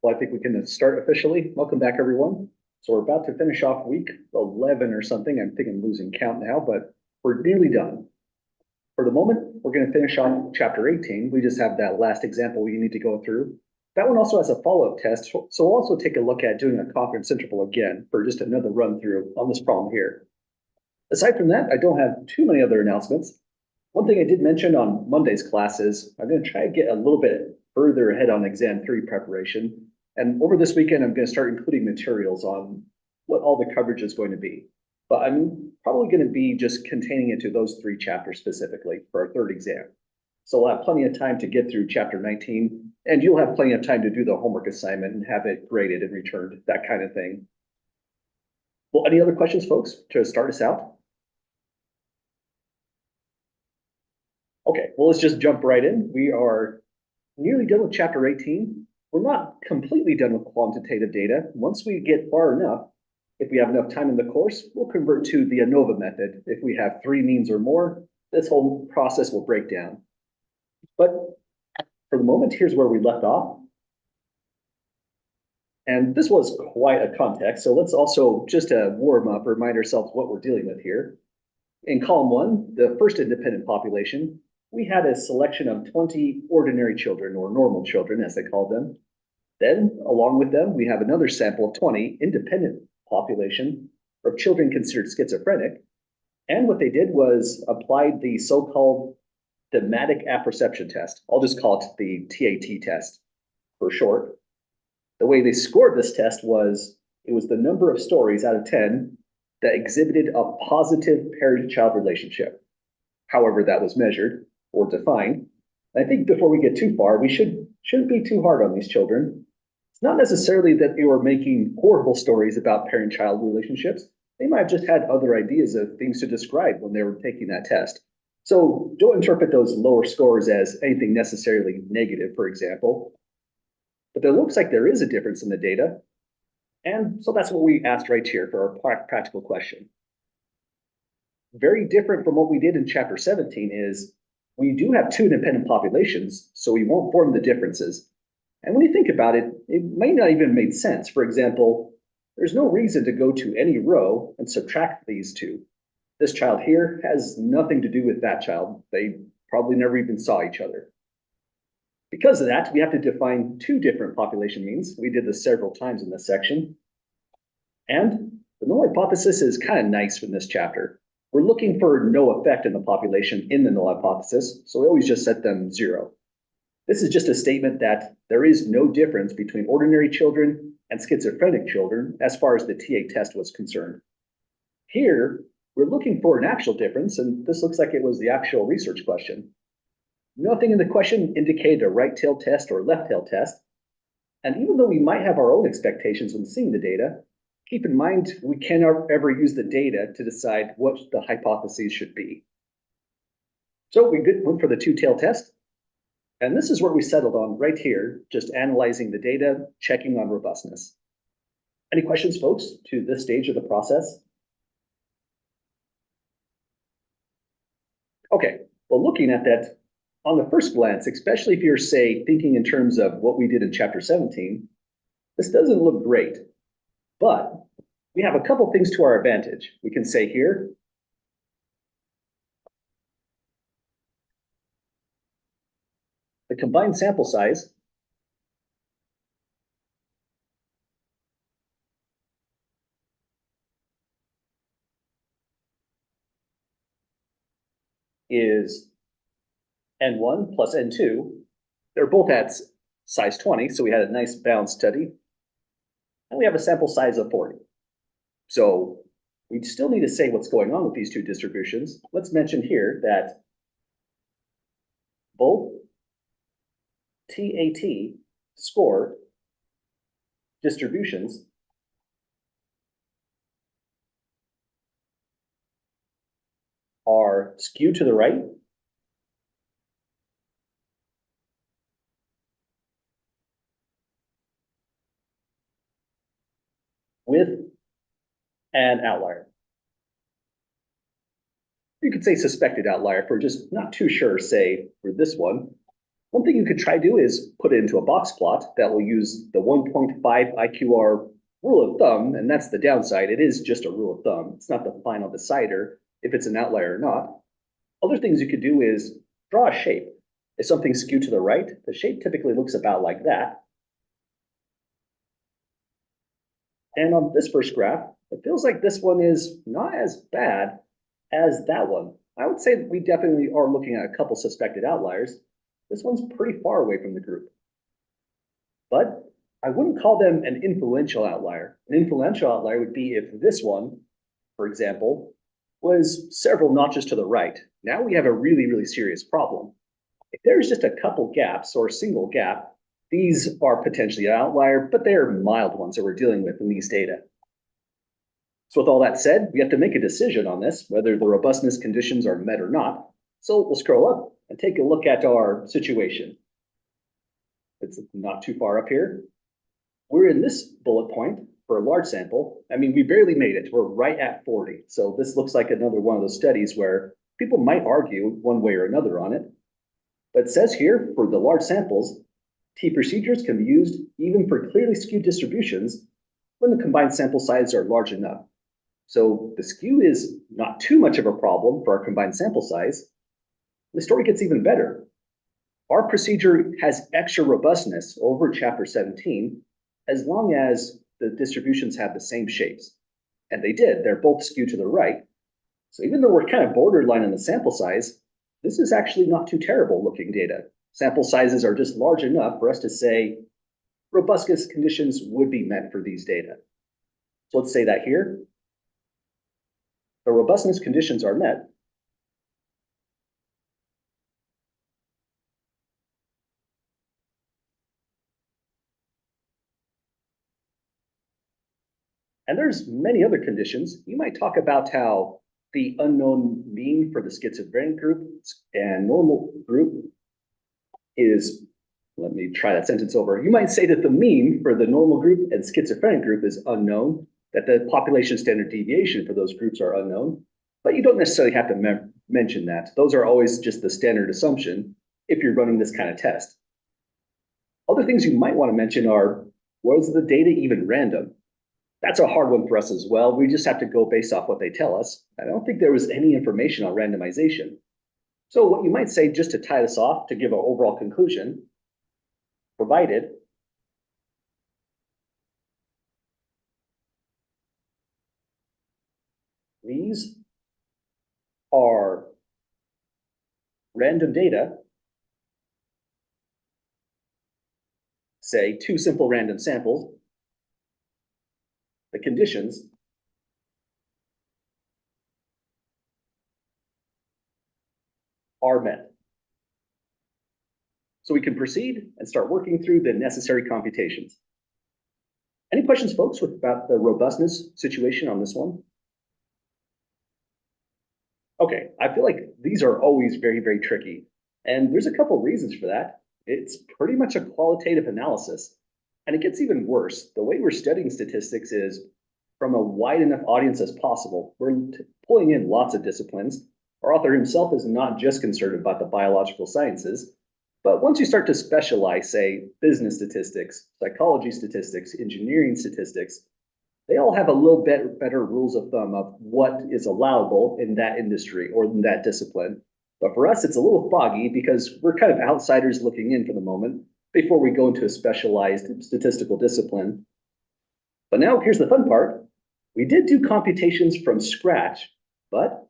Well, I think we can start officially. Welcome back, everyone. So we're about to finish off week 11 or something. I think I'm losing count now, but we're nearly done. For the moment, we're going to finish on chapter 18. We just have that last example we need to go through. That one also has a follow-up test, so we'll also take a look at doing a conference interval again for just another run through on this problem here. Aside from that, I don't have too many other announcements. One thing I did mention on Monday's class is I'm going to try to get a little bit further ahead on exam 3 preparation. And over this weekend, I'm going to start including materials on what all the coverage is going to be. But I'm probably going to be just containing it to those 3 chapters specifically for our third exam. So we'll have plenty of time to get through chapter 19, and you'll have plenty of time to do the homework assignment and have it graded and returned, that kind of thing. Well, any other questions, folks, to start us out? Okay, well, let's just jump right in. We are nearly done with chapter 18. We're not completely done with quantitative data. Once we get far enough, if we have enough time in the course, we'll convert to the ANOVA method. If we have 3 means or more, this whole process will break down. But for the moment, here's where we left off. And this was quite a context, so let's also, just to warm up, remind ourselves what we're dealing with here. In column 1, the first independent population, we had a selection of 20 ordinary children, or normal children, as they call them. Then, along with them, we have another sample of 20 independent population of children considered schizophrenic. And what they did was applied the so-called thematic apperception test. I'll just call it the TAT test for short. The way they scored this test was, it was the number of stories out of 10 that exhibited a positive parent-child relationship, however that was measured or defined. I think before we get too far, we shouldn't be too hard on these children. It's not necessarily that they were making horrible stories about parent-child relationships. They might have just had other ideas of things to describe when they were taking that test. So don't interpret those lower scores as anything necessarily negative, for example. But it looks like there is a difference in the data. And so that's what we asked right here for our practical question. Very different from what we did in chapter 17 is we do have 2 independent populations, so we won't form the differences. And when you think about it, it might not even make sense. For example, there's no reason to go to any row and subtract these 2. This child here has nothing to do with that child. They probably never even saw each other. Because of that, we have to define 2 different population means. We did this several times in this section. And the null hypothesis is kind of nice from this chapter. We're looking for no effect in the population in the null hypothesis, so we always just set them 0. This is just a statement that there is no difference between ordinary children and schizophrenic children as far as the TA test was concerned. Here, we're looking for an actual difference, and this looks like it was the actual research question. Nothing in the question indicated a right tail test or left tail test. And even though we might have our own expectations when seeing the data, keep in mind we cannot ever use the data to decide what the hypotheses should be. So we went for the 2-tail test. And this is where we settled on right here, just analyzing the data, checking on robustness. Any questions, folks, to this stage of the process? Okay, well, looking at that, on the first glance, especially if you're, say, thinking in terms of what we did in chapter 17, this doesn't look great. But we have a couple things to our advantage. We can say here, the combined sample size is N1 plus N2. They're both at size 20, so we had a nice balanced study. And we have a sample size of 40. So we still need to say what's going on with these 2 distributions. Let's mention here that both TAT score distributions are skewed to the right with an outlier. You could say suspected outlier if we're just not too sure, say, for this one. One thing you could try to do is put it into a box plot that will use the 1.5 IQR rule of thumb, and that's the downside. It is just a rule of thumb. It's not the final decider if it's an outlier or not. Other things you could do is draw a shape. If something's skewed to the right, the shape typically looks about like that. And on this first graph, it feels like this one is not as bad as that one. I would say that we definitely are looking at a couple suspected outliers. This one's pretty far away from the group. But I wouldn't call them an influential outlier. An influential outlier would be if this one, for example, was several notches to the right. Now we have a really, really serious problem. If there's just a couple gaps or a single gap, these are potentially an outlier, but they're mild ones that we're dealing with in these data. So with all that said, we have to make a decision on this, whether the robustness conditions are met or not. So we'll scroll up and take a look at our situation. It's not too far up here. We're in this bullet point for a large sample. I mean, we barely made it. We're right at 40. So this looks like another one of those studies where people might argue one way or another on it. But it says here for the large samples, T procedures can be used even for clearly skewed distributions when the combined sample sizes are large enough. So the skew is not too much of a problem for our combined sample size. The story gets even better. Our procedure has extra robustness over chapter 17, as long as the distributions have the same shapes. And they did, they're both skewed to the right. So even though we're kind of borderline in the sample size, this is actually not too terrible looking data. Sample sizes are just large enough for us to say robustness conditions would be met for these data. So let's say that here. The robustness conditions are met. And there's many other conditions. You might talk about how the unknown mean for the schizophrenic group and normal group is, let me try that sentence over. You might say that the mean for the normal group and schizophrenic group is unknown, that the population standard deviation for those groups are unknown, but you don't necessarily have to mention that. Those are always just the standard assumption if you're running this kind of test. Other things you might want to mention are, was the data even random? That's a hard one for us as well. We just have to go based off what they tell us. I don't think there was any information on randomization. So what you might say, just to tie this off, to give an overall conclusion, provided these are random data, say two simple random samples, the conditions are met. So we can proceed and start working through the necessary computations. Any questions, folks, about the robustness situation on this one? Okay, I feel like these are always very, very tricky. And there's a couple of reasons for that. It's pretty much a qualitative analysis. And it gets even worse. The way we're studying statistics is from a wide enough audience as possible. We're pulling in lots of disciplines. Our author himself is not just concerned about the biological sciences, but once you start to specialize, say, business statistics, psychology statistics, engineering statistics, they all have a little bit better rules of thumb of what is allowable in that industry or in that discipline. But for us, it's a little foggy because we're kind of outsiders looking in for the moment before we go into a specialized statistical discipline. But now here's the fun part. We did do computations from scratch, but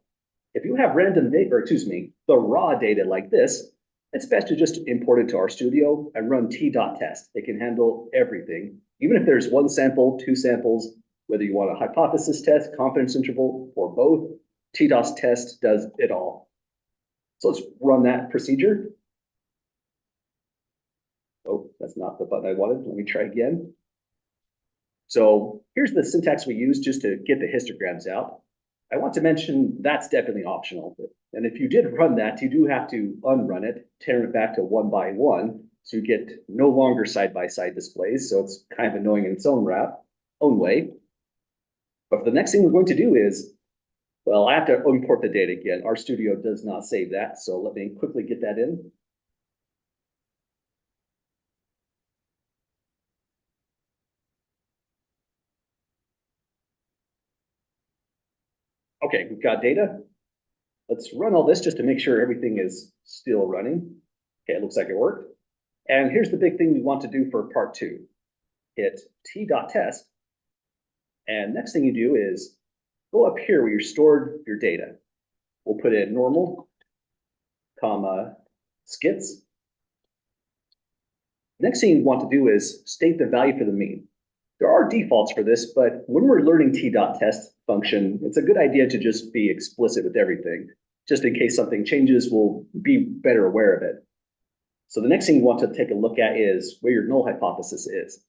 if you have random data, or excuse me, the raw data like this, it's best to just import it to RStudio and run t.test. It can handle everything, even if there's one sample, two samples, whether you want a hypothesis test, confidence interval, or both, t.test does it all. So let's run that procedure. Oh, that's not the button I wanted. Let me try again. So here's the syntax we use just to get the histograms out. I want to mention that's definitely optional. And if you did run that, you do have to unrun it, turn it back to 1 by 1, so you get no longer side-by-side displays. So it's kind of annoying in its own way. But the next thing we're going to do is, well, I have to import the data again. RStudio does not save that, so let me quickly get that in. Okay, we've got data. Let's run all this just to make sure everything is still running. Okay, it looks like it worked. And here's the big thing we want to do for part 2. Hit t.test. And next thing you do is go up here where you stored your data. We'll put in normal, comma, skits. Next thing you want to do is state the value for the mean. There are defaults for this, but when we're learning t.test function, it's a good idea to just be explicit with everything. Just in case something changes, we'll be better aware of it. So the next thing you want to take a look at is where your null hypothesis is.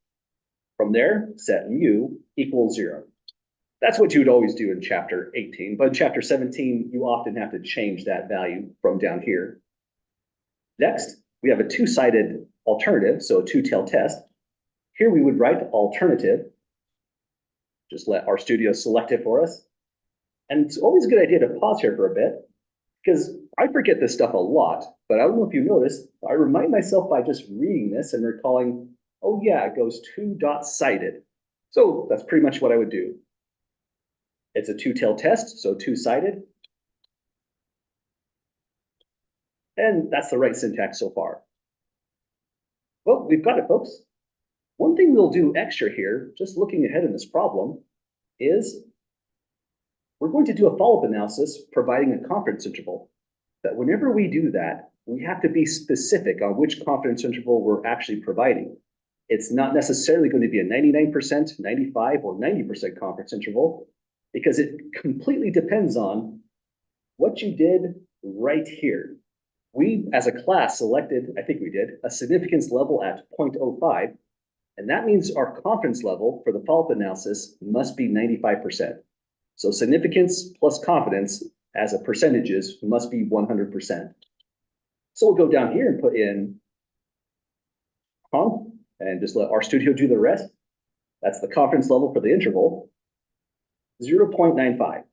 From there, set mu equals 0. That's what you would always do in chapter 18, but in chapter 17, you often have to change that value from down here. Next, we have a two-sided alternative, so a two-tailed test. Here we would write alternative. Just let RStudio select it for us. And it's always a good idea to pause here for a bit, because I forget this stuff a lot, but I don't know if you noticed, I remind myself by just reading this and recalling, oh yeah, it goes two-sided. So that's pretty much what I would do. It's a two-tailed test, so two-sided. And that's the right syntax so far. Well, we've got it, folks. One thing we'll do extra here, just looking ahead in this problem, is we're going to do a follow-up analysis providing a confidence interval. That whenever we do that, we have to be specific on which confidence interval we're actually providing. It's not necessarily going to be a 99%, 95, or 90% confidence interval, because it completely depends on what you did right here. We, as a class, selected, I think we did, a significance level at 0.05, and that means our confidence level for the follow-up analysis must be 95%. So significance plus confidence as a percentages must be 100%. So we'll go down here and put in conf and just let RStudio do the rest. That's the confidence level for the interval, 0.95.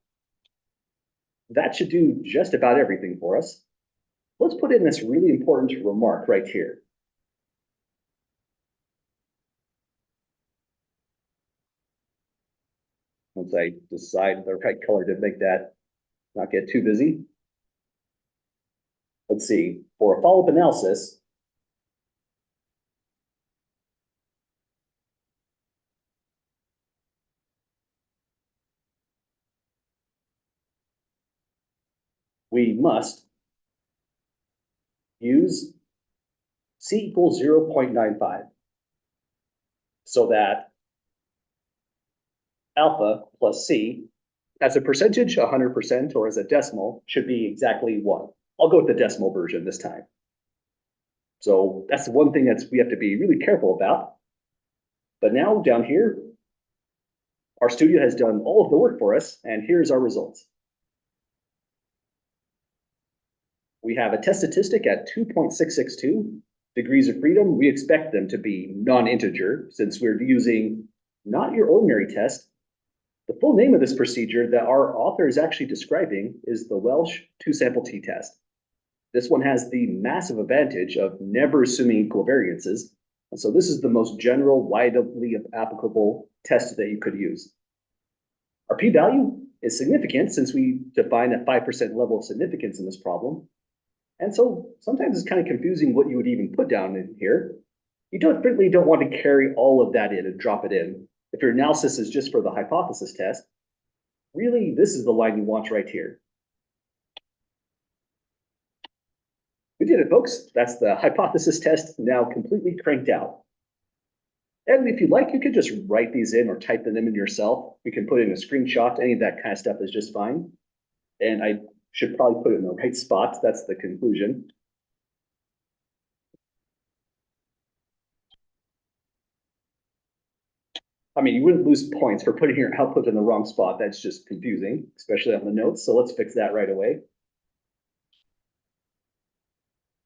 That should do just about everything for us. Let's put in this really important remark right here. Once I decide the right color to make that not get too busy. Let's see, for a follow-up analysis, we must use C equals 0.95 so that alpha plus C as a percentage, 100%, or as a decimal should be exactly 1. I'll go with the decimal version this time. So that's the one thing that we have to be really careful about. But now down here, RStudio has done all of the work for us, and here's our results. We have a test statistic at 2.662 degrees of freedom. We expect them to be non-integer since we're using not your ordinary test. The full name of this procedure that our author is actually describing is the Welsh two-sample t-test. This one has the massive advantage of never assuming equal variances. And so this is the most general, widely applicable test that you could use. Our p-value is significant since we define a 5% level of significance in this problem. And so sometimes it's kind of confusing what you would even put down in here. You definitely don't want to carry all of that in and drop it in. If your analysis is just for the hypothesis test, really, this is the line you want right here. We did it, folks. That's the hypothesis test now completely cranked out. And if you'd like, you could just write these in or type them in yourself. We can put in a screenshot. Any of that kind of stuff is just fine. And I should probably put it in the right spot. That's the conclusion. I mean, you wouldn't lose points for putting your output in the wrong spot. That's just confusing, especially on the notes. So let's fix that right away.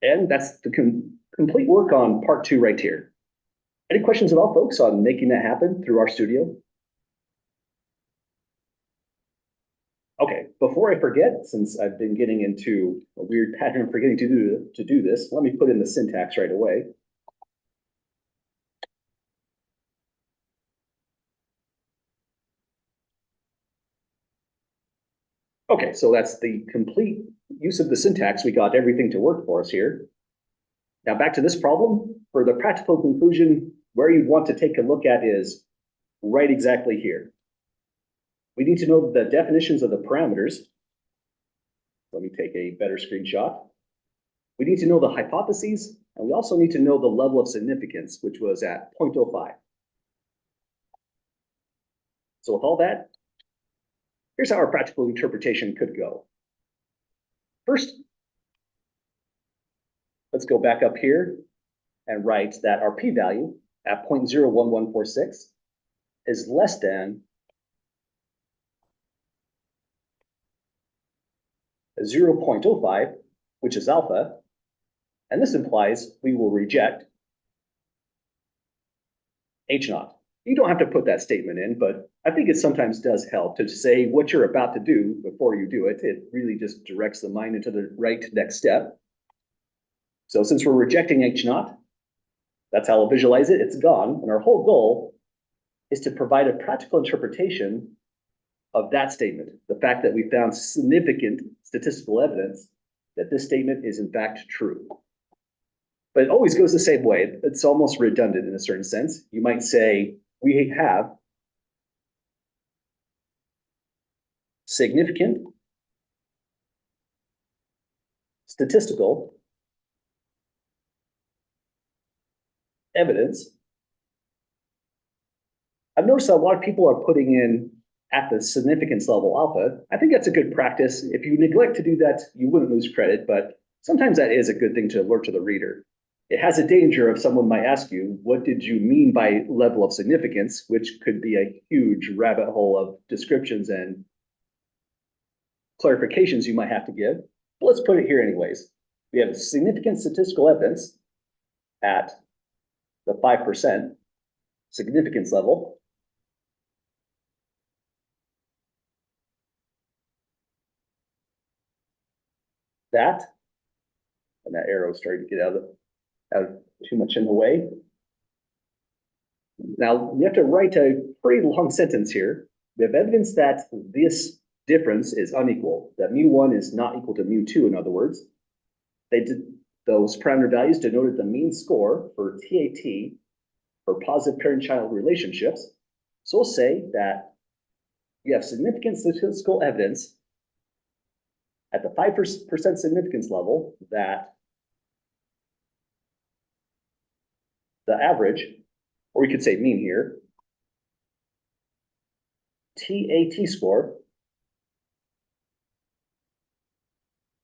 And that's the complete work on part 2 right here. Any questions at all, folks, on making that happen through RStudio? Okay, before I forget, since I've been getting into a weird pattern of forgetting to do this, let me put in the syntax right away. Okay, so that's the complete use of the syntax. We got everything to work for us here. Now back to this problem. For the practical conclusion, where you want to take a look at is right exactly here. We need to know the definitions of the parameters. Let me take a better screenshot. We need to know the hypotheses, and we also need to know the level of significance, which was at 0.05. So with all that, here's how our practical interpretation could go. First, let's go back up here and write that our p-value at 0.01146 is less than 0.05, which is alpha, and this implies we will reject H naught. You don't have to put that statement in, but I think it sometimes does help to say what you're about to do before you do it. It really just directs the mind into the right next step. So since we're rejecting H naught, that's how I'll visualize it. It's gone. And our whole goal is to provide a practical interpretation of that statement, the fact that we found significant statistical evidence that this statement is in fact true. But it always goes the same way. It's almost redundant in a certain sense. You might say, we have significant statistical evidence. I've noticed that a lot of people are putting in at the significance level alpha. I think that's a good practice. If you neglect to do that, you wouldn't lose credit, but sometimes that is a good thing to alert to the reader. It has a danger of someone might ask you, what did you mean by level of significance, which could be a huge rabbit hole of descriptions and clarifications you might have to give. But let's put it here anyways. We have significant statistical evidence at the 5% significance level. That, and that arrow is starting to get out of too much in the way. Now, we have to write a pretty long sentence here. We have evidence that this difference is unequal, that mu1 is not equal to mu2, in other words. Those parameter values denoted the mean score for TAT for positive parent-child relationships. So we'll say that we have significant statistical evidence at the 5% significance level that the average, or we could say mean here, TAT score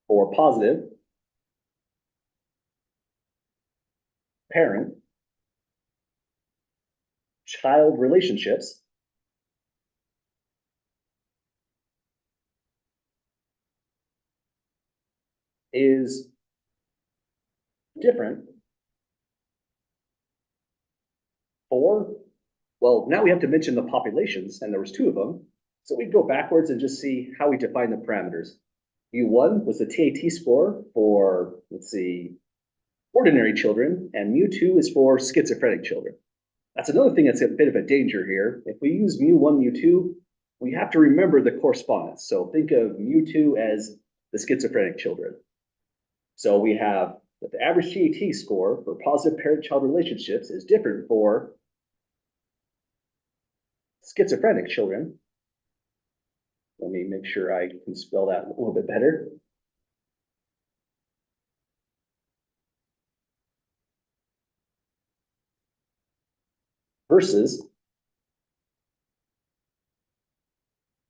for positive parent-child relationships is different for, well, now we have to mention the populations, and there was two of them. So we go backwards and just see how we define the parameters. mu1 was the TAT score for, let's see, ordinary children, and mu2 is for schizophrenic children. That's another thing that's a bit of a danger here. If we use mu1, mu2, we have to remember the correspondence. So think of mu2 as the schizophrenic children. So we have that the average TAT score for positive parent-child relationships is different for schizophrenic children. Let me make sure I can spell that a little bit better. Versus,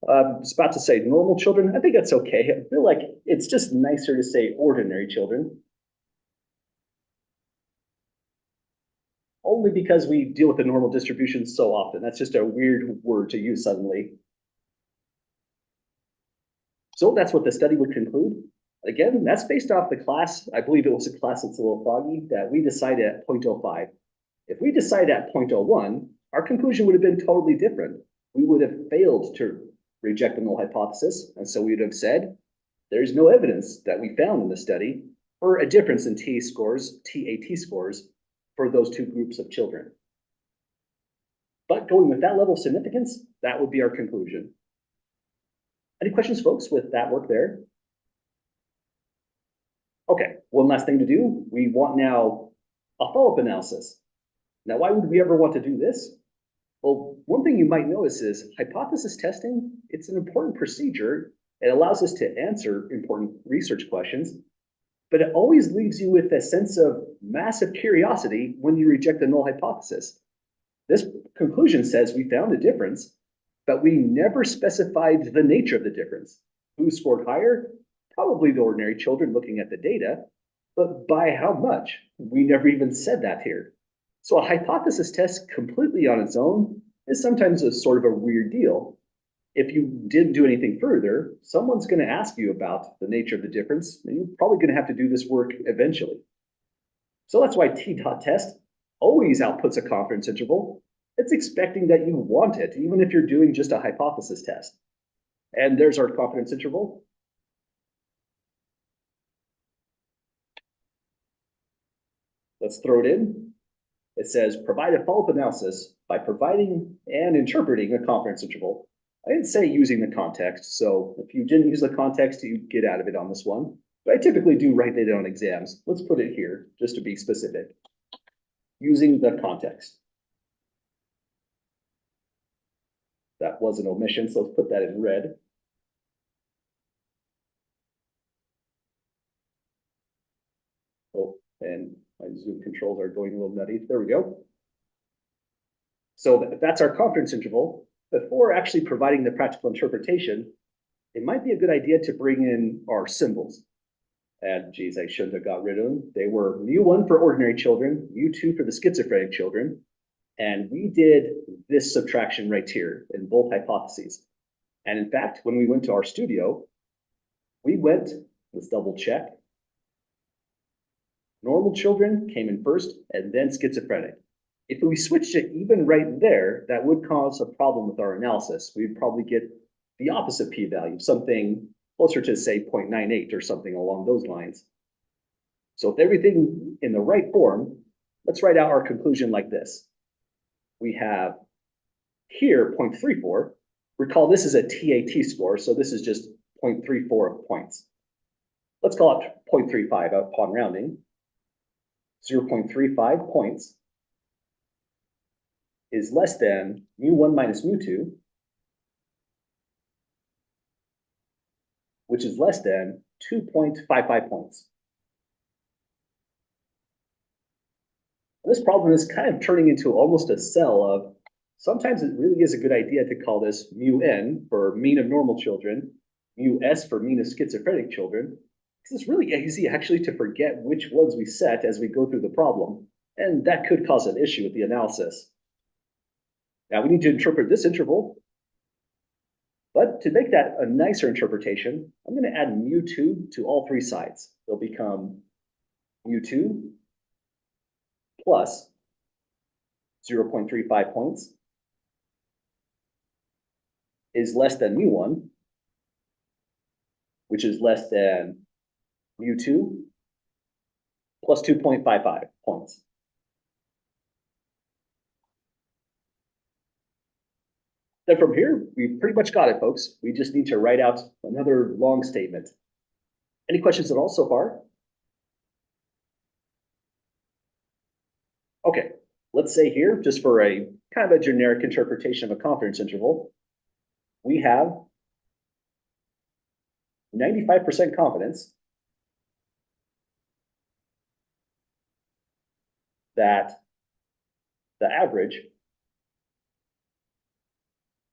I was about to say normal children. I think that's okay. I feel like it's just nicer to say ordinary children. Only because we deal with the normal distribution so often. That's just a weird word to use suddenly. So that's what the study would conclude. Again, that's based off the class. I believe it was a class that's a little foggy that we decided at 0.05. If we decided at 0.01, our conclusion would have been totally different. We would have failed to reject the null hypothesis. And so we would have said, there's no evidence that we found in the study for a difference in TAT scores for those two groups of children. But going with that level of significance, that would be our conclusion. Any questions, folks, with that work there? Okay, one last thing to do. We want now a follow-up analysis. Now, why would we ever want to do this? Well, one thing you might notice is hypothesis testing, it's an important procedure. It allows us to answer important research questions, but it always leaves you with a sense of massive curiosity when you reject the null hypothesis. This conclusion says we found a difference, but we never specified the nature of the difference. Who scored higher? Probably the ordinary children looking at the data, but by how much? We never even said that here. So a hypothesis test completely on its own is sometimes a sort of a weird deal. If you didn't do anything further, someone's going to ask you about the nature of the difference, and you're probably going to have to do this work eventually. So that's why t-dot test always outputs a confidence interval. It's expecting that you want it, even if you're doing just a hypothesis test. And there's our confidence interval. Let's throw it in. It says, provide a follow-up analysis by providing and interpreting a confidence interval. I didn't say using the context, so if you didn't use the context, you get out of it on this one. But I typically do write that on exams. Let's put it here, just to be specific. Using the context. That was an omission, so let's put that in red. Oh, and my Zoom controls are going a little nutty. There we go. So that's our confidence interval. Before actually providing the practical interpretation, it might be a good idea to bring in our symbols. And geez, I shouldn't have got rid of them. They were mu1 for ordinary children, mu2 for the schizophrenic children. And we did this subtraction right here in both hypotheses. And in fact, when we went to our studio, let's double check. Normal children came in first and then schizophrenic. If we switched it even right there, that would cause a problem with our analysis. We'd probably get the opposite p-value, something closer to say 0.98 or something along those lines. So with everything in the right form, let's write out our conclusion like this. We have here 0.34. Recall this is a TAT score, so this is just 0.34 points. Let's call it 0.35 upon rounding. 0.35 points is less than mu1 minus mu2, which is less than 2.55 points. This problem is kind of turning into almost a cell of, sometimes it really is a good idea to call this mu-n for mean of normal children, mu-s for mean of schizophrenic children, because it's really easy actually to forget which ones we set as we go through the problem, and that could cause an issue with the analysis. Now we need to interpret this interval, but to make that a nicer interpretation, I'm going to add mu2 to all three sides. They'll become mu2 plus 0.35 points is less than mu1, which is less than mu2 plus 2.55 points. Then from here, we've pretty much got it, folks. We just need to write out another long statement. Any questions at all so far? Okay, let's say here, just for a kind of a generic interpretation of a confidence interval, we have 95% confidence that the average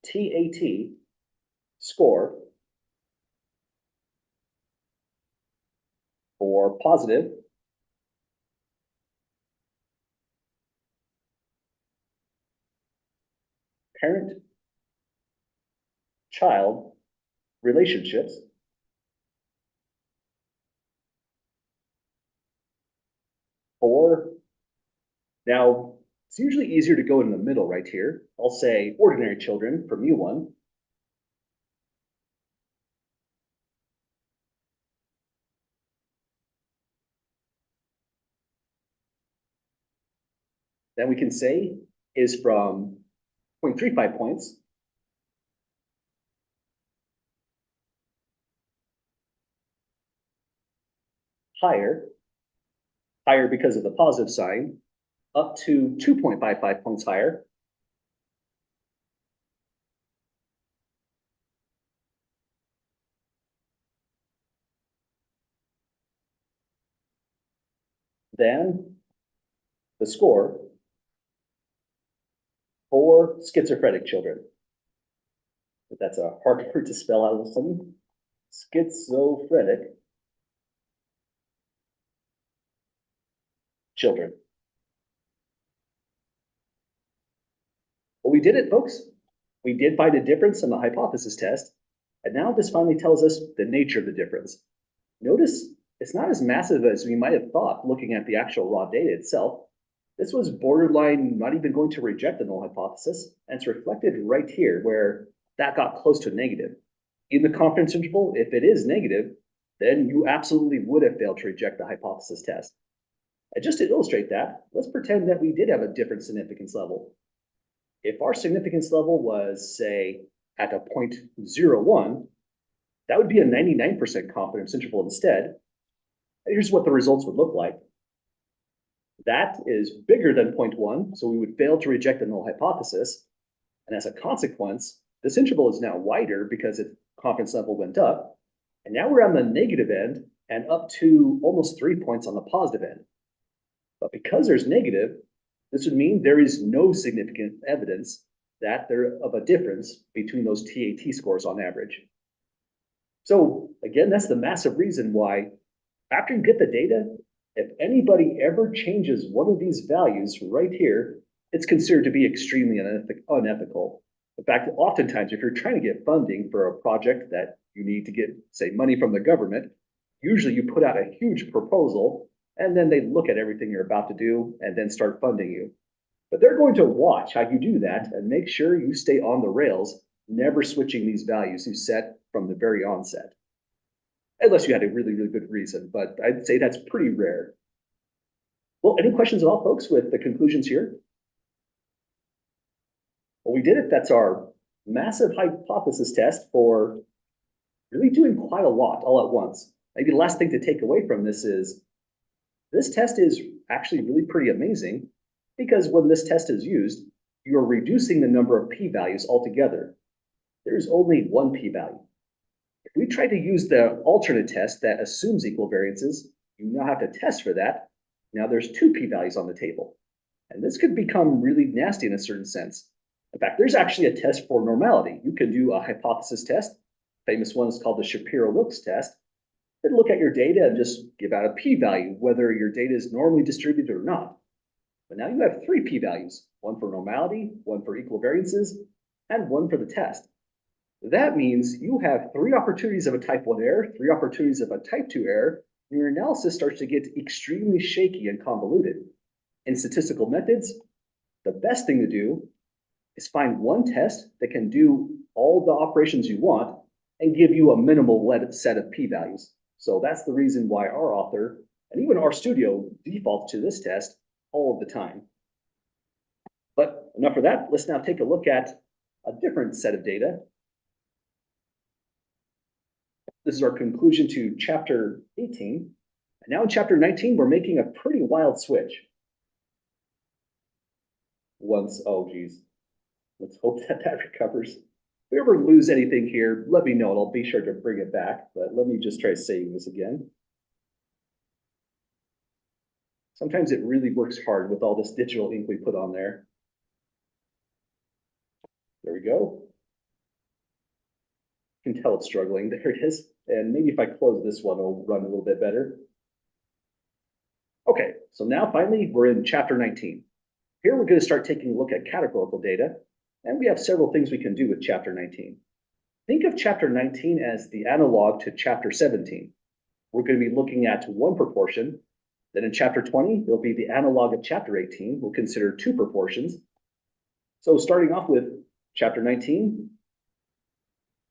TAT score for positive parent-child relationships for, now it's usually easier to go in the middle right here. I'll say ordinary children for mu1. Then we can say is from 0.35 points higher, higher because of the positive sign, up to 2.55 points higher. Than the score for schizophrenic children. But that's a hard word to spell out of a sudden. Schizophrenic children. Well, we did it, folks. We did find a difference in the hypothesis test, and now this finally tells us the nature of the difference. Notice it's not as massive as we might have thought looking at the actual raw data itself. This was borderline not even going to reject the null hypothesis, and it's reflected right here where that got close to negative. In the confidence interval, if it is negative, then you absolutely would have failed to reject the hypothesis test. And just to illustrate that, let's pretend that we did have a different significance level. If our significance level was, say, at a 0.01, that would be a 99% confidence interval instead. Here's what the results would look like. That is bigger than 0.1, so we would fail to reject the null hypothesis. And as a consequence, this interval is now wider because its confidence level went up. And now we're on the negative end and up to almost 3 points on the positive end. But because there's negative, this would mean there is no significant evidence that there of a difference between those TAT scores on average. So again, that's the massive reason why after you get the data, if anybody ever changes one of these values right here, it's considered to be extremely unethical. In fact, oftentimes, if you're trying to get funding for a project that you need to get, say, money from the government, usually you put out a huge proposal, and then they look at everything you're about to do and then start funding you. But they're going to watch how you do that and make sure you stay on the rails, never switching these values you set from the very onset. Unless you had a really, really good reason, but I'd say that's pretty rare. Well, any questions at all, folks, with the conclusions here? Well, we did it. That's our massive hypothesis test for really doing quite a lot all at once. Maybe the last thing to take away from this is this test is actually really pretty amazing because when this test is used, you're reducing the number of p-values altogether. There's only one p-value. If we try to use the alternate test that assumes equal variances, you now have to test for that. Now there's two p-values on the table. And this could become really nasty in a certain sense. In fact, there's actually a test for normality. You can do a hypothesis test. Famous one is called the Shapiro-Wilks test. Then look at your data and just give out a p-value, whether your data is normally distributed or not. But now you have three p-values, one for normality, one for equal variances, and one for the test. That means you have three opportunities of a type 1 error, three opportunities of a type 2 error, and your analysis starts to get extremely shaky and convoluted. In statistical methods, the best thing to do is find one test that can do all the operations you want and give you a minimal set of p-values. So that's the reason why our author and even RStudio defaults to this test all of the time. But enough of that. Let's now take a look at a different set of data. This is our conclusion to chapter 18. And now in chapter 19, we're making a pretty wild switch. Oh geez, let's hope that recovers. If we ever lose anything here, let me know and I'll be sure to bring it back. But let me just try saving this again. Sometimes it really works hard with all this digital ink we put on there. There we go. You can tell it's struggling. There it is. And maybe if I close this one, it'll run a little bit better. Okay, so now finally we're in chapter 19. Here we're going to start taking a look at categorical data, and we have several things we can do with chapter 19. Think of chapter 19 as the analog to chapter 17. We're going to be looking at one proportion. Then in chapter 20, it'll be the analog of chapter 18. We'll consider two proportions. So starting off with chapter 19,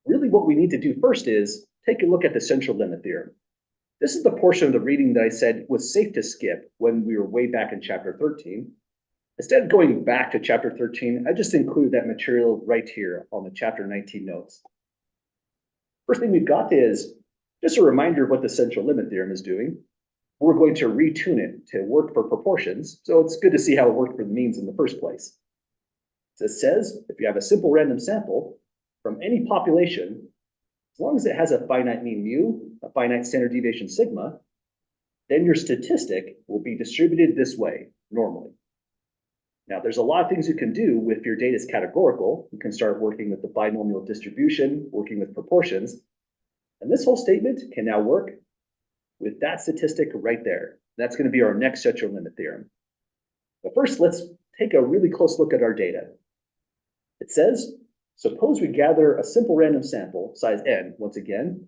really what we need to do first is take a look at the central limit theorem. This is the portion of the reading that I said was safe to skip when we were way back in chapter 13. Instead of going back to chapter 13, I just included that material right here on the chapter 19 notes. First thing we've got is just a reminder of what the central limit theorem is doing. we're going to retune it to work for proportions. So it's good to see how it worked for the means in the first place. So it says if you have a simple random sample from any population, as long as it has a finite mean mu, a finite standard deviation sigma, then your statistic will be distributed this way normally. Now, there's a lot of things you can do if your data is categorical. You can start working with the binomial distribution, working with proportions. And this whole statement can now work with that statistic right there. That's going to be our next Church limit theorem. But first, let's take a really close look at our data. It says, suppose we gather a simple random sample, size n, once again,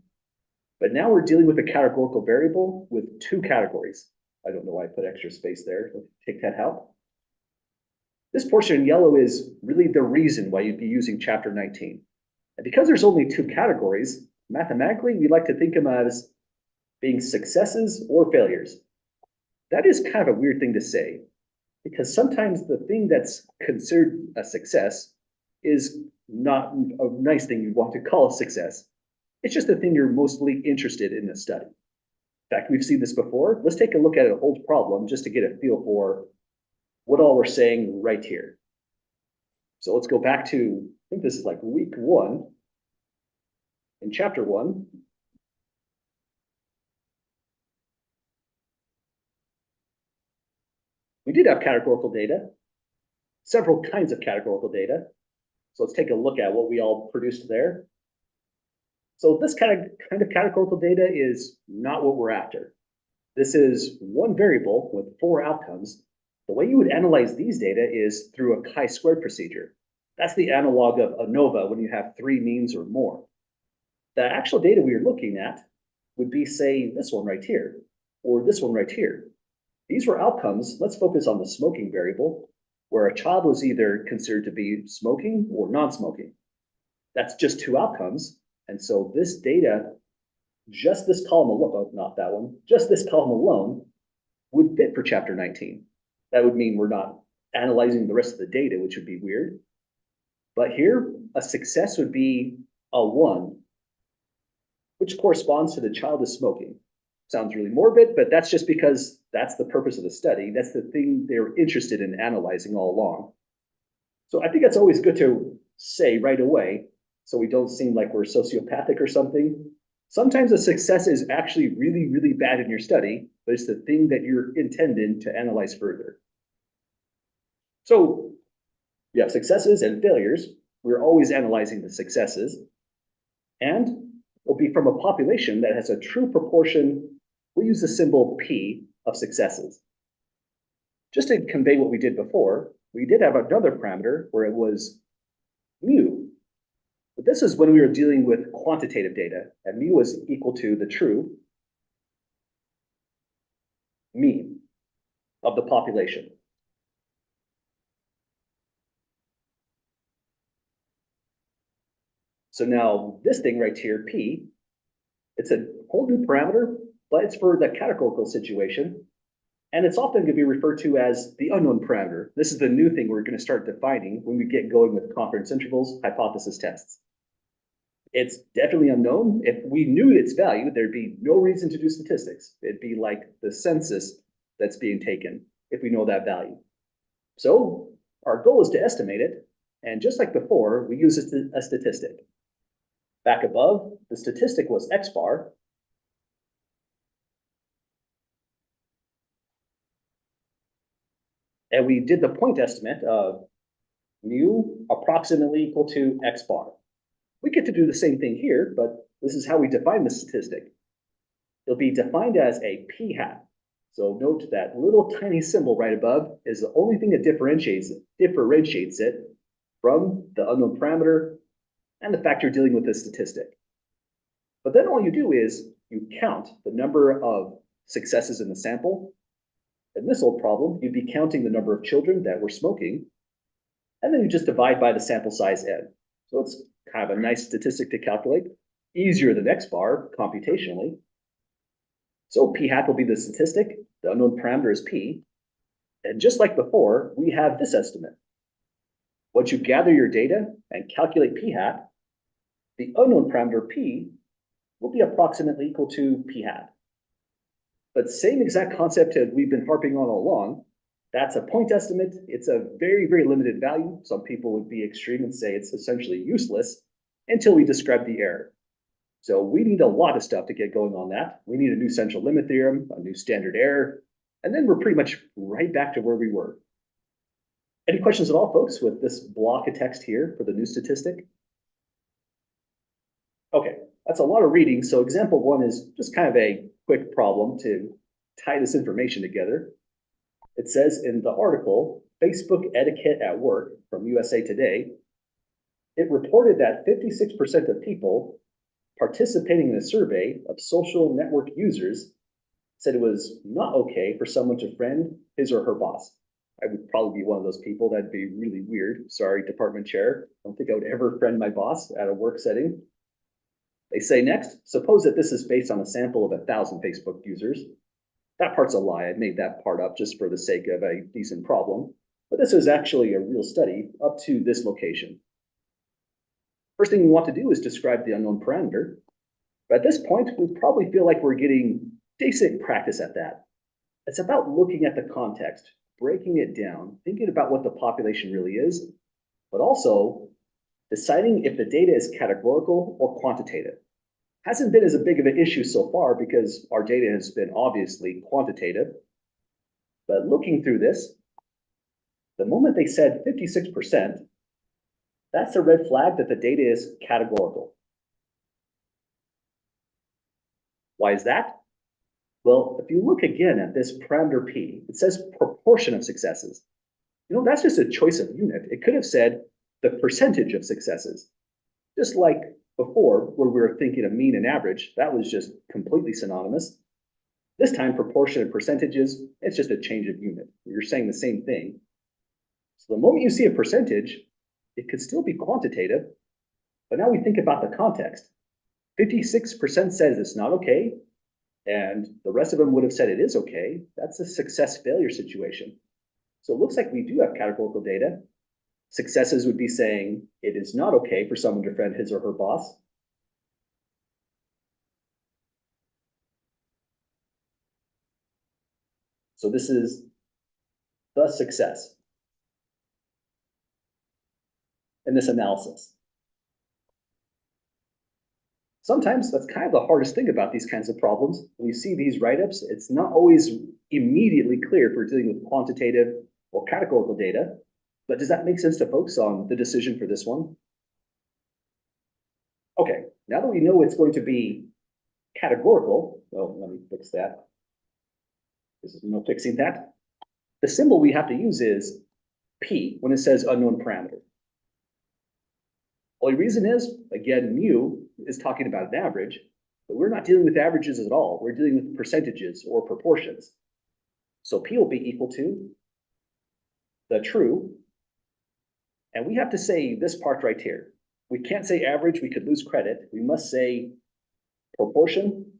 but now we're dealing with a categorical variable with two categories. I don't know why I put extra space there. Let's take that out. This portion in yellow is really the reason why you'd be using chapter 19. And because there's only two categories, mathematically, we like to think of them as being successes or failures. That is kind of a weird thing to say, because sometimes the thing that's considered a success is not a nice thing you want to call a success. It's just the thing you're mostly interested in the study. In fact, we've seen this before. Let's take a look at an old problem just to get a feel for what all we're saying right here. So let's go back to, I think this is like week 1. In chapter 1, we did have categorical data, several kinds of categorical data. So let's take a look at what we all produced there. So this kind of categorical data is not what we're after. This is one variable with 4 outcomes. The way you would analyze these data is through a chi-squared procedure. That's the analog of ANOVA when you have 3 means or more. The actual data we are looking at would be, say, this one right here, or this one right here. These were outcomes. Let's focus on the smoking variable, where a child was either considered to be smoking or non-smoking. That's just 2 outcomes. And so this data, just this column alone, oh, not that one, just this column alone would fit for chapter 19. That would mean we're not analyzing the rest of the data, which would be weird. But here, a success would be a 1, which corresponds to the child is smoking. Sounds really morbid, but that's just because that's the purpose of the study. That's the thing they're interested in analyzing all along. So I think that's always good to say right away, so we don't seem like we're sociopathic or something. Sometimes a success is actually really, really bad in your study, but it's the thing that you're intended to analyze further. So you have successes and failures. We're always analyzing the successes. And it'll be from a population that has a true proportion. We'll use the symbol P of successes. Just to convey what we did before, we did have another parameter where it was mu. But this is when we were dealing with quantitative data, and mu was equal to the true mean of the population. So now this thing right here, P, it's a whole new parameter, but it's for the categorical situation. And it's often going to be referred to as the unknown parameter. This is the new thing we're going to start defining when we get going with confidence intervals, hypothesis tests. It's definitely unknown. If we knew its value, there'd be no reason to do statistics. It'd be like the census that's being taken if we know that value. So our goal is to estimate it. And just like before, we use a statistic. Back above, the statistic was X bar. And we did the point estimate of mu approximately equal to X bar. We get to do the same thing here, but this is how we define the statistic. It'll be defined as a p hat. So note that little tiny symbol right above is the only thing that differentiates it from the unknown parameter and the fact you're dealing with this statistic. But then all you do is you count the number of successes in the sample. In this old problem, you'd be counting the number of children that were smoking, and then you just divide by the sample size n. So it's kind of a nice statistic to calculate, easier than X bar computationally. So p hat will be the statistic, the unknown parameter is p, and just like before, we have this estimate. Once you gather your data and calculate p hat, the unknown parameter p will be approximately equal to p hat. But same exact concept that we've been harping on all along. That's a point estimate. It's a very, very limited value. Some people would be extreme and say it's essentially useless until we describe the error. So we need a lot of stuff to get going on that. We need a new central limit theorem, a new standard error, and then we're pretty much right back to where we were. Any questions at all, folks, with this block of text here for the new statistic? Okay, that's a lot of reading. So example one is just kind of a quick problem to tie this information together. It says in the article, Facebook Etiquette at Work from USA Today, it reported that 56% of people participating in a survey of social network users said it was not okay for someone to friend his or her boss. I would probably be one of those people. That'd be really weird. Sorry, department chair. I don't think I would ever friend my boss at a work setting. They say next, suppose that this is based on a sample of 1,000 Facebook users. That part's a lie. I made that part up just for the sake of a decent problem. But this is actually a real study up to this location. First thing we want to do is describe the unknown parameter. But at this point, we probably feel like we're getting decent practice at that. It's about looking at the context, breaking it down, thinking about what the population really is, but also deciding if the data is categorical or quantitative. Hasn't been as big of an issue so far because our data has been obviously quantitative. But looking through this, the moment they said 56%, that's a red flag that the data is categorical. Why is that? Well, if you look again at this parameter P, it says proportion of successes. That's just a choice of unit. It could have said the percentage of successes. Just like before, where we were thinking of mean and average, that was just completely synonymous. This time, proportion and percentages, it's just a change of unit. You're saying the same thing. So the moment you see a percentage, it could still be quantitative, but now we think about the context. 56% says it's not okay, and the rest of them would have said it is okay. That's a success-failure situation. So it looks like we do have categorical data. Successes would be saying it is not okay for someone to friend his or her boss. So this is the success in this analysis. Sometimes that's kind of the hardest thing about these kinds of problems. When you see these write-ups, it's not always immediately clear if we're dealing with quantitative or categorical data. But does that make sense to folks on the decision for this one? Okay, now that we know it's going to be categorical, well, let me fix that. This is no fixing that. The symbol we have to use is P when it says unknown parameter. Only reason is, again, mu is talking about an average, but we're not dealing with averages at all. We're dealing with percentages or proportions. So P will be equal to the true. And we have to say this part right here. We can't say average, we could lose credit. We must say proportion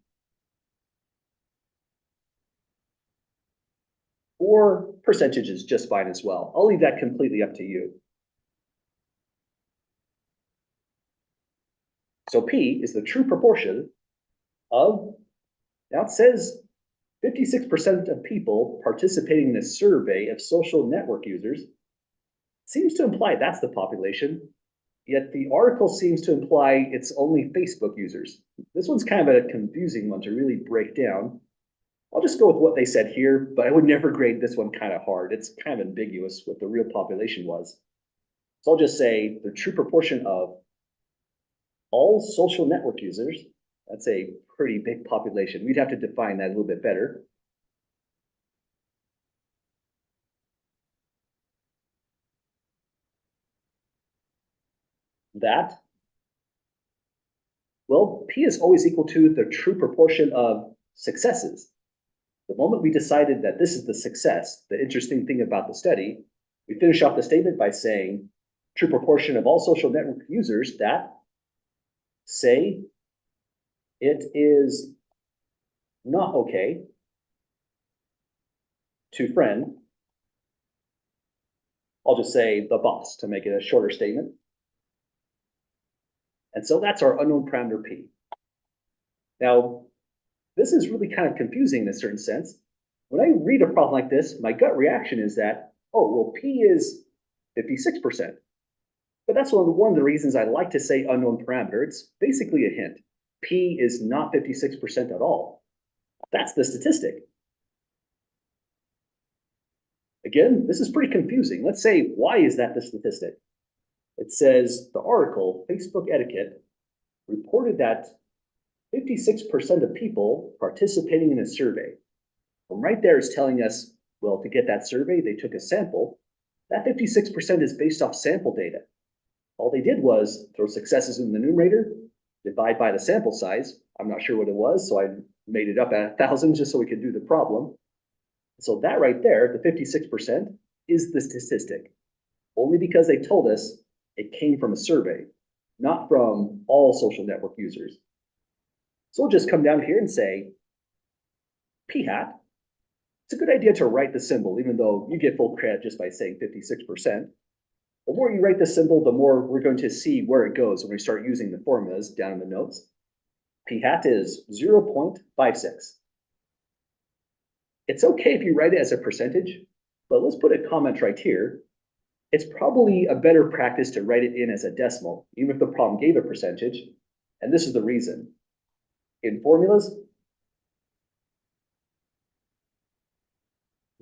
or percentage is just fine as well. I'll leave that completely up to you. So P is the true proportion of, now it says 56% of people participating in a survey of social network users. Seems to imply that's the population, yet the article seems to imply it's only Facebook users. This one's kind of a confusing one to really break down. I'll just go with what they said here, but I would never grade this one kind of hard. It's kind of ambiguous what the real population was. So I'll just say the true proportion of all social network users, that's a pretty big population. We'd have to define that a little bit better. That, well, P is always equal to the true proportion of successes. The moment we decided that this is the success, the interesting thing about the study, we finish off the statement by saying true proportion of all social network users that say it is not okay to friend. I'll just say the boss to make it a shorter statement. And so that's our unknown parameter P. Now, this is really kind of confusing in a certain sense. When I read a problem like this, my gut reaction is that, oh, well, P is 56%. But that's one of the reasons I like to say unknown parameter. It's basically a hint. P is not 56% at all. That's the statistic. Again, this is pretty confusing. Let's say, why is that the statistic? It says the article, Facebook Etiquette, reported that 56% of people participating in a survey. And right there is telling us, well, to get that survey, they took a sample. That 56% is based off sample data. All they did was throw successes in the numerator, divide by the sample size. I'm not sure what it was, so I made it up at 1,000 just so we could do the problem. So that right there, the 56%, is the statistic, only because they told us it came from a survey, not from all social network users. So we'll just come down here and say, p hat. It's a good idea to write the symbol, even though you get full credit just by saying 56%. The more you write the symbol, the more we're going to see where it goes when we start using the formulas down in the notes. P hat is 0.56. It's okay if you write it as a percentage, but let's put a comment right here. It's probably a better practice to write it in as a decimal, even if the problem gave a percentage. And this is the reason. In formulas,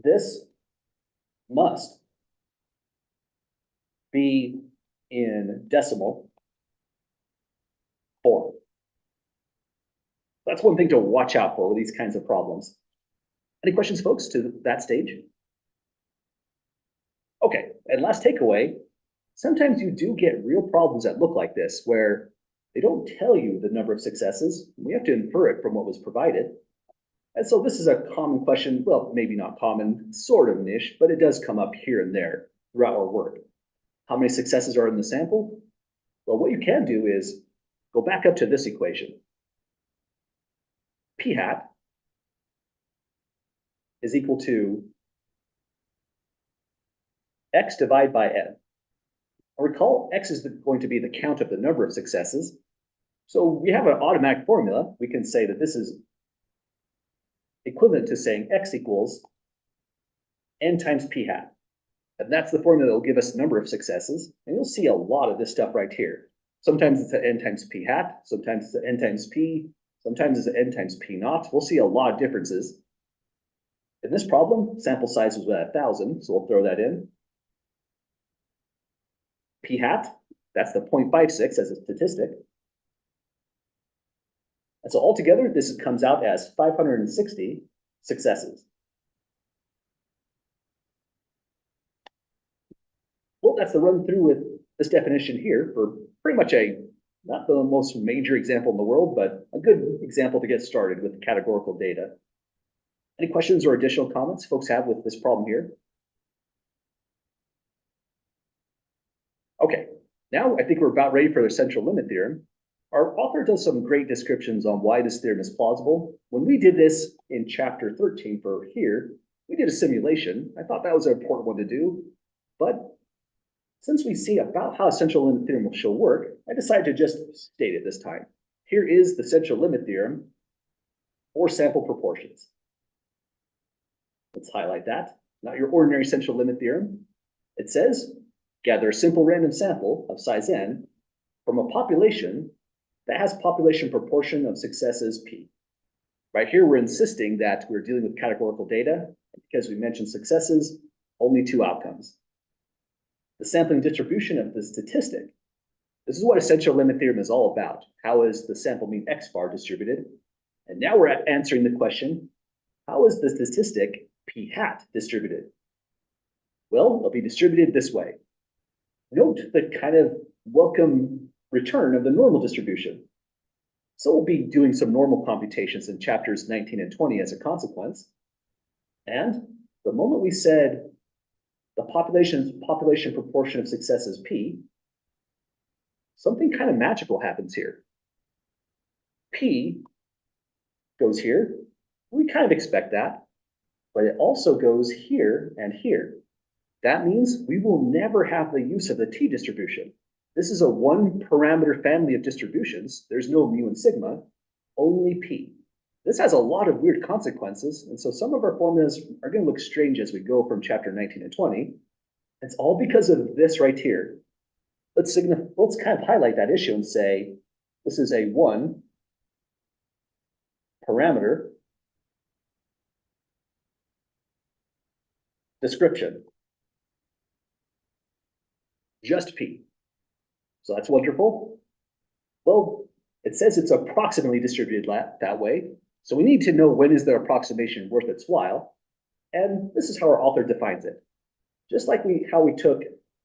this must be in decimal form. That's one thing to watch out for with these kinds of problems. Any questions, folks, to that stage? Okay, and last takeaway, sometimes you do get real problems that look like this, where they don't tell you the number of successes. We have to infer it from what was provided. And so this is a common question, well, maybe not common, sort of niche, but it does come up here and there throughout our work. How many successes are in the sample? Well, what you can do is go back up to this equation. P hat is equal to x divided by n. Now recall, x is going to be the count of the number of successes. So we have an automatic formula. We can say that this is equivalent to saying x equals n times p hat. And that's the formula that will give us number of successes. And you'll see a lot of this stuff right here. Sometimes it's an n times p hat, sometimes it's an n times p, sometimes it's an n times p naught. We'll see a lot of differences. In this problem, sample size was at 1,000, so we'll throw that in. P hat, that's the 0.56 as a statistic. And so altogether, this comes out as 560 successes. Well, that's the run through with this definition here for pretty much not the most major example in the world, but a good example to get started with categorical data. Any questions or additional comments folks have with this problem here? Okay, now I think we're about ready for the central limit theorem. Our author does some great descriptions on why this theorem is plausible. When we did this in chapter 13 for here, we did a simulation. I thought that was an important one to do, but since we see about how a central limit theorem will work, I decided to just state it this time. Here is the central limit theorem for sample proportions. Let's highlight that. Not your ordinary central limit theorem. It says, gather a simple random sample of size n from a population that has population proportion of successes p. Right here, we're insisting that we're dealing with categorical data. Because we mentioned successes, only 2 outcomes. The sampling distribution of the statistic. This is what a central limit theorem is all about. How is the sample mean x bar distributed? And now we're answering the question, how is the statistic p hat distributed? Well, it'll be distributed this way. Note the kind of welcome return of the normal distribution. So we'll be doing some normal computations in chapters 19 and 20 as a consequence. And the moment we said the population proportion of success is p, something kind of magical happens here. P goes here. We kind of expect that, but it also goes here and here. That means we will never have the use of the t distribution. This is a 1-parameter family of distributions. There's no mu and sigma, only p. This has a lot of weird consequences, and so some of our formulas are going to look strange as we go from chapter 19 and 20. It's all because of this right here. Let's kind of highlight that issue and say, this is a one parameter description, just P. So that's wonderful. Well, it says it's approximately distributed that way. So we need to know when is the approximation worth its while. And this is how our author defines it. Just like how we took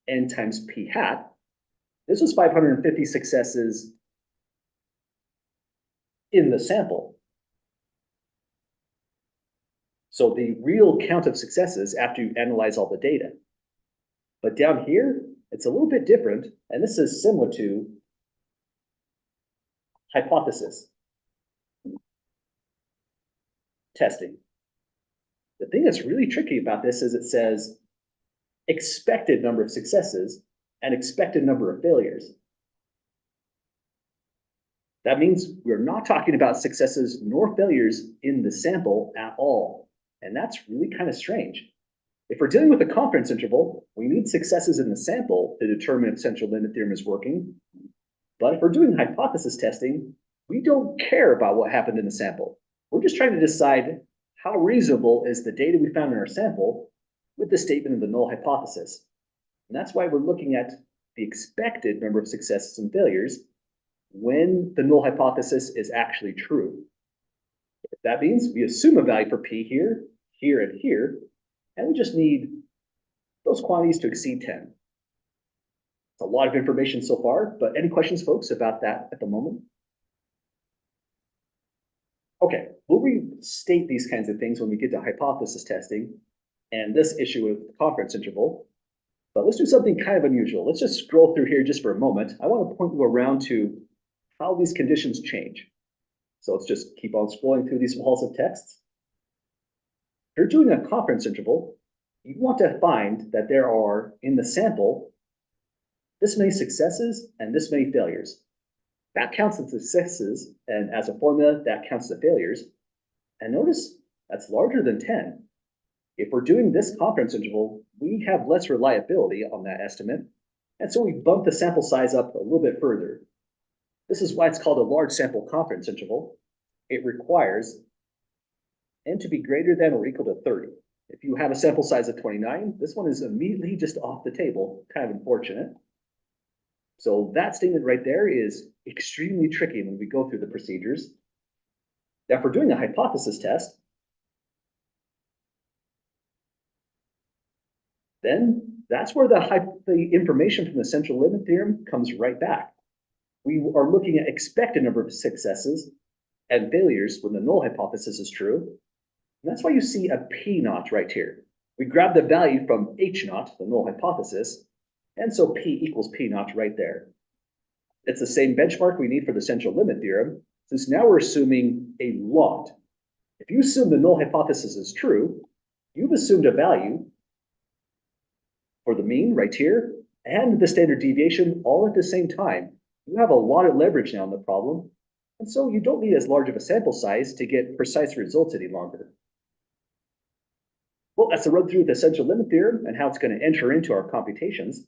n times p hat, this was 550 successes in the sample. So the real count of successes after you analyze all the data. But down here, it's a little bit different, and this is similar to hypothesis testing. The thing that's really tricky about this is it says expected number of successes and expected number of failures. That means we're not talking about successes nor failures in the sample at all. And that's really kind of strange. If we're dealing with a confidence interval, we need successes in the sample to determine if central limit theorem is working. But if we're doing hypothesis testing, we don't care about what happened in the sample. We're just trying to decide how reasonable is the data we found in our sample with the statement of the null hypothesis. And that's why we're looking at the expected number of successes and failures when the null hypothesis is actually true. That means we assume a value for p here, here, and here, and we just need those quantities to exceed 10. It's a lot of information so far, but any questions, folks, about that at the moment? Okay, we'll restate these kinds of things when we get to hypothesis testing and this issue with the confidence interval. But let's do something kind of unusual. Let's just scroll through here just for a moment. I want to point you around to how these conditions change. So let's just keep on scrolling through these walls of text. If you're doing a confidence interval, you want to find that there are, in the sample, this many successes and this many failures. That counts the successes, and as a formula, that counts the failures. And notice that's larger than 10. If we're doing this confidence interval, we have less reliability on that estimate, and so we bump the sample size up a little bit further. This is why it's called a large sample confidence interval. It requires n to be greater than or equal to 30. If you have a sample size of 29, this one is immediately just off the table, kind of unfortunate. So that statement right there is extremely tricky when we go through the procedures. Now, if we're doing a hypothesis test, then that's where the information from the central limit theorem comes right back. We are looking at expected number of successes and failures when the null hypothesis is true. And that's why you see a P naught right here. We grab the value from H naught, the null hypothesis, and so P equals P naught right there. It's the same benchmark we need for the central limit theorem, since now we're assuming a lot. If you assume the null hypothesis is true, you've assumed a value for the mean right here and the standard deviation all at the same time. You have a lot of leverage now in the problem, and so you don't need as large of a sample size to get precise results any longer. Well, that's a run through the central limit theorem and how it's going to enter into our computations.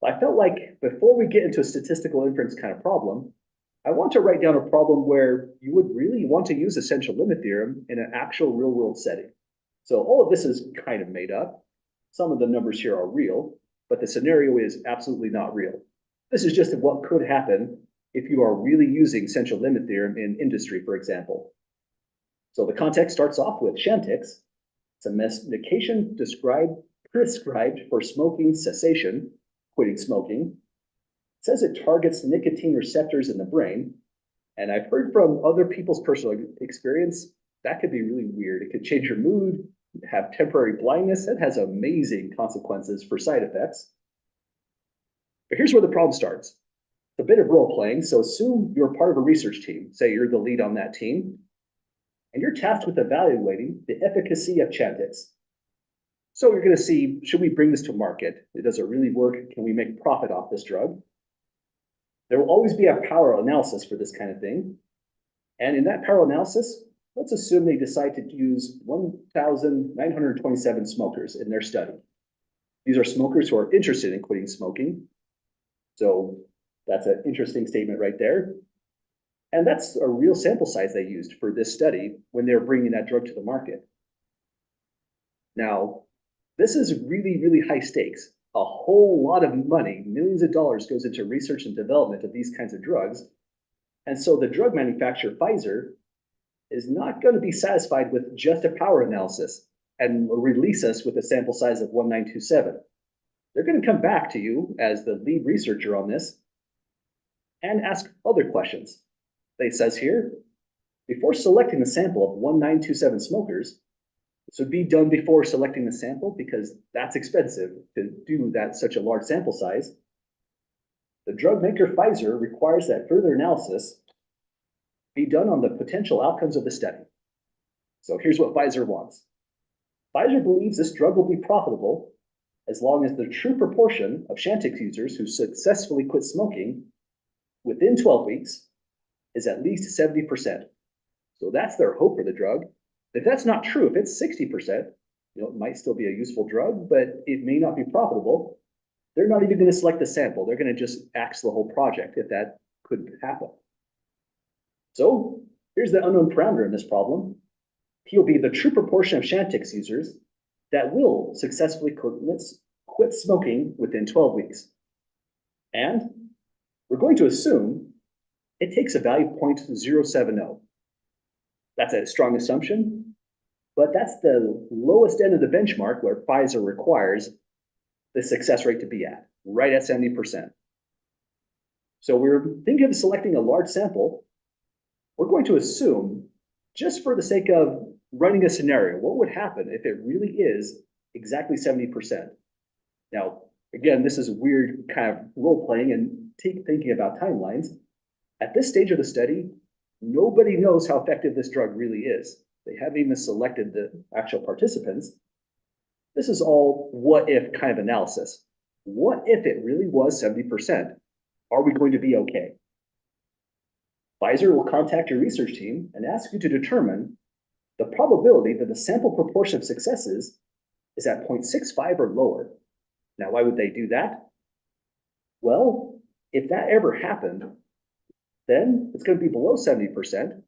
I felt like before we get into a statistical inference kind of problem, I want to write down a problem where you would really want to use the central limit theorem in an actual real world setting. So all of this is kind of made up. Some of the numbers here are real, but the scenario is absolutely not real. This is just what could happen if you are really using central limit theorem in industry, for example. So the context starts off with Chantix. It's a medication prescribed for smoking cessation, quitting smoking. It says it targets nicotine receptors in the brain. And I've heard from other people's personal experience, that could be really weird. It could change your mood, have temporary blindness. It has amazing consequences for side effects. But here's where the problem starts. It's a bit of role playing. So assume you're part of a research team. Say you're the lead on that team. And you're tasked with evaluating the efficacy of Chantix. So you're going to see, should we bring this to market? Does it really work? Can we make profit off this drug? There will always be a power analysis for this kind of thing. And in that power analysis, let's assume they decide to use 1,927 smokers in their study. These are smokers who are interested in quitting smoking. So that's an interesting statement right there. And that's a real sample size they used for this study when they were bringing that drug to the market. Now, this is really, really high stakes. A whole lot of money, millions of dollars goes into research and development of these kinds of drugs. And so the drug manufacturer, Pfizer, is not going to be satisfied with just a power analysis and release us with a sample size of 1927. They're going to come back to you as the lead researcher on this and ask other questions. It says here, before selecting the sample of 1927 smokers, this would be done before selecting the sample because that's expensive to do that such a large sample size. The drug maker Pfizer requires that further analysis be done on the potential outcomes of the study. So here's what Pfizer wants. Pfizer believes this drug will be profitable as long as the true proportion of Chantix users who successfully quit smoking within 12 weeks is at least 70%. So that's their hope for the drug. If that's not true, if it's 60%, it might still be a useful drug, but it may not be profitable. They're not even going to select the sample. They're going to just axe the whole project if that could happen. So here's the unknown parameter in this problem. P will be the true proportion of Chantix users that will successfully quit smoking within 12 weeks. And we're going to assume it takes a value of 0.070. That's a strong assumption, but that's the lowest end of the benchmark where Pfizer requires the success rate to be at, right at 70%. So we're thinking of selecting a large sample. We're going to assume, just for the sake of running a scenario, what would happen if it really is exactly 70%? Now, again, this is weird kind of role playing and thinking about timelines. At this stage of the study, nobody knows how effective this drug really is. They haven't even selected the actual participants. This is all what if kind of analysis. What if it really was 70%? Are we going to be okay? Pfizer will contact your research team and ask you to determine the probability that the sample proportion of successes is at 0.65 or lower. Now, why would they do that? Well, if that ever happened, then it's going to be below 70%.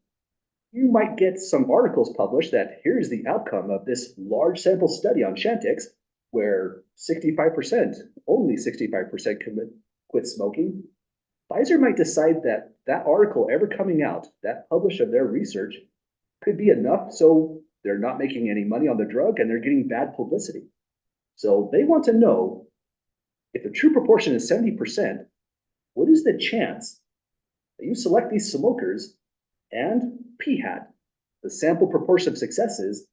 You might get some articles published that here's the outcome of this large sample study on Chantix, where 65%, only 65% quit smoking. Pfizer might decide that that article ever coming out, that publish of their research, could be enough so they're not making any money on the drug and they're getting bad publicity. So they want to know if the true proportion is 70%, what is the chance that you select these smokers and p-hat, the sample proportion of successes,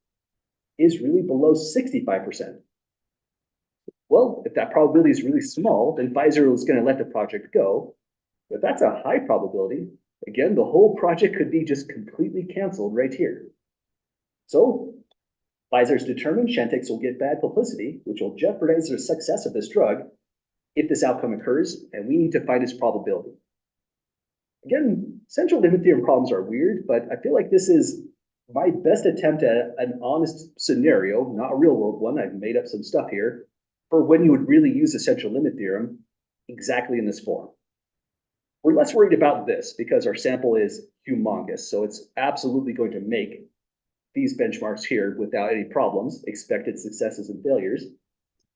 is really below 65%? Well, if that probability is really small, then Pfizer is going to let the project go. But that's a high probability. Again, the whole project could be just completely canceled right here. So Pfizer's determined Chantix will get bad publicity, which will jeopardize the success of this drug if this outcome occurs, and we need to find its probability. Again, central limit theorem problems are weird, but I feel like this is my best attempt at an honest scenario, not a real world one. I've made up some stuff here for when you would really use the central limit theorem exactly in this form. We're less worried about this because our sample is humongous, so it's absolutely going to make these benchmarks here without any problems, expected successes and failures.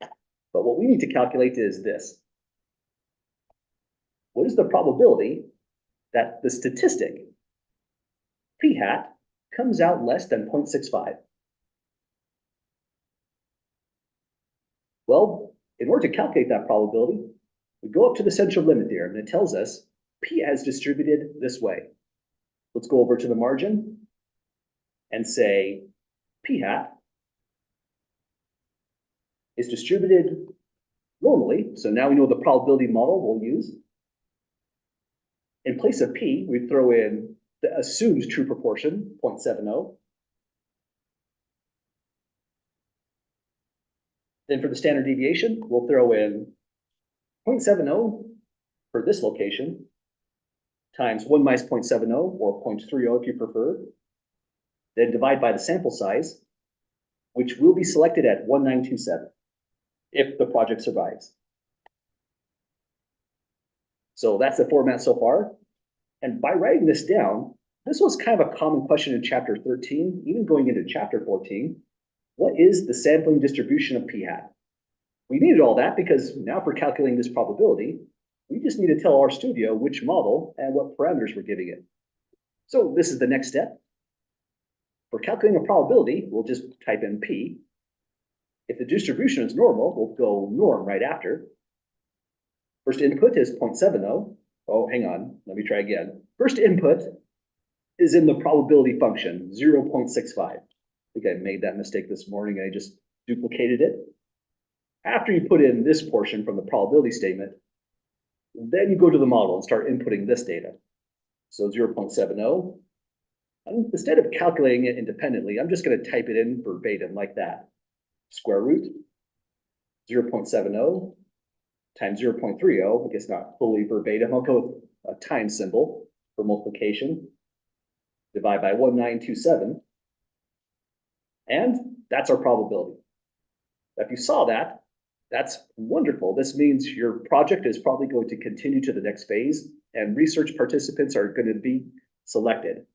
But what we need to calculate is this. What is the probability that the statistic p-hat comes out less than 0.65? Well, in order to calculate that probability, we go up to the central limit theorem, and it tells us p is distributed this way. Let's go over to the margin and say p-hat is distributed normally. So now we know the probability model we'll use. In place of p, we throw in the assumed true proportion, 0.70. Then for the standard deviation, we'll throw in 0.70 for this location times 1 minus 0.70, or 0.30 if you prefer. then divide by the sample size, which will be selected at 1927 if the project survives. So that's the format so far. And by writing this down, this was kind of a common question in chapter 13, even going into chapter 14. What is the sampling distribution of p hat? We needed all that because now for calculating this probability, we just need to tell RStudio which model and what parameters we're giving it. So this is the next step. For calculating a probability, we'll just type in p. If the distribution is normal, we'll go norm right after. First input is 0.70. Oh, hang on, let me try again. First input is in the probability function, 0.65. I think I made that mistake this morning and I just duplicated it. After you put in this portion from the probability statement, then you go to the model and start inputting this data. So 0.70. And instead of calculating it independently, I'm just going to type it in verbatim like that. Square root 0.70 times 0.30. I guess not fully verbatim. I'll go with a times symbol for multiplication. Divide by 1927. And that's our probability. If you saw that, that's wonderful. This means your project is probably going to continue to the next phase and research participants are going to be selected.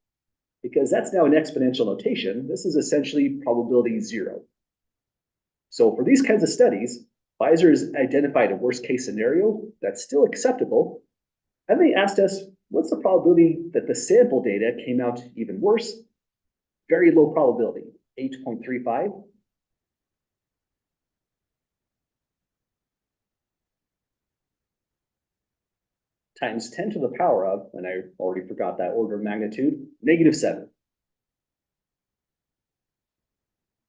Because that's now an exponential notation. This is essentially probability 0. So for these kinds of studies, Pfizer has identified a worst case scenario that's still acceptable. And they asked us, what's the probability that the sample data came out even worse? Very low probability, 8.35. Times 10 to the power of, and I already forgot that order of magnitude, -7.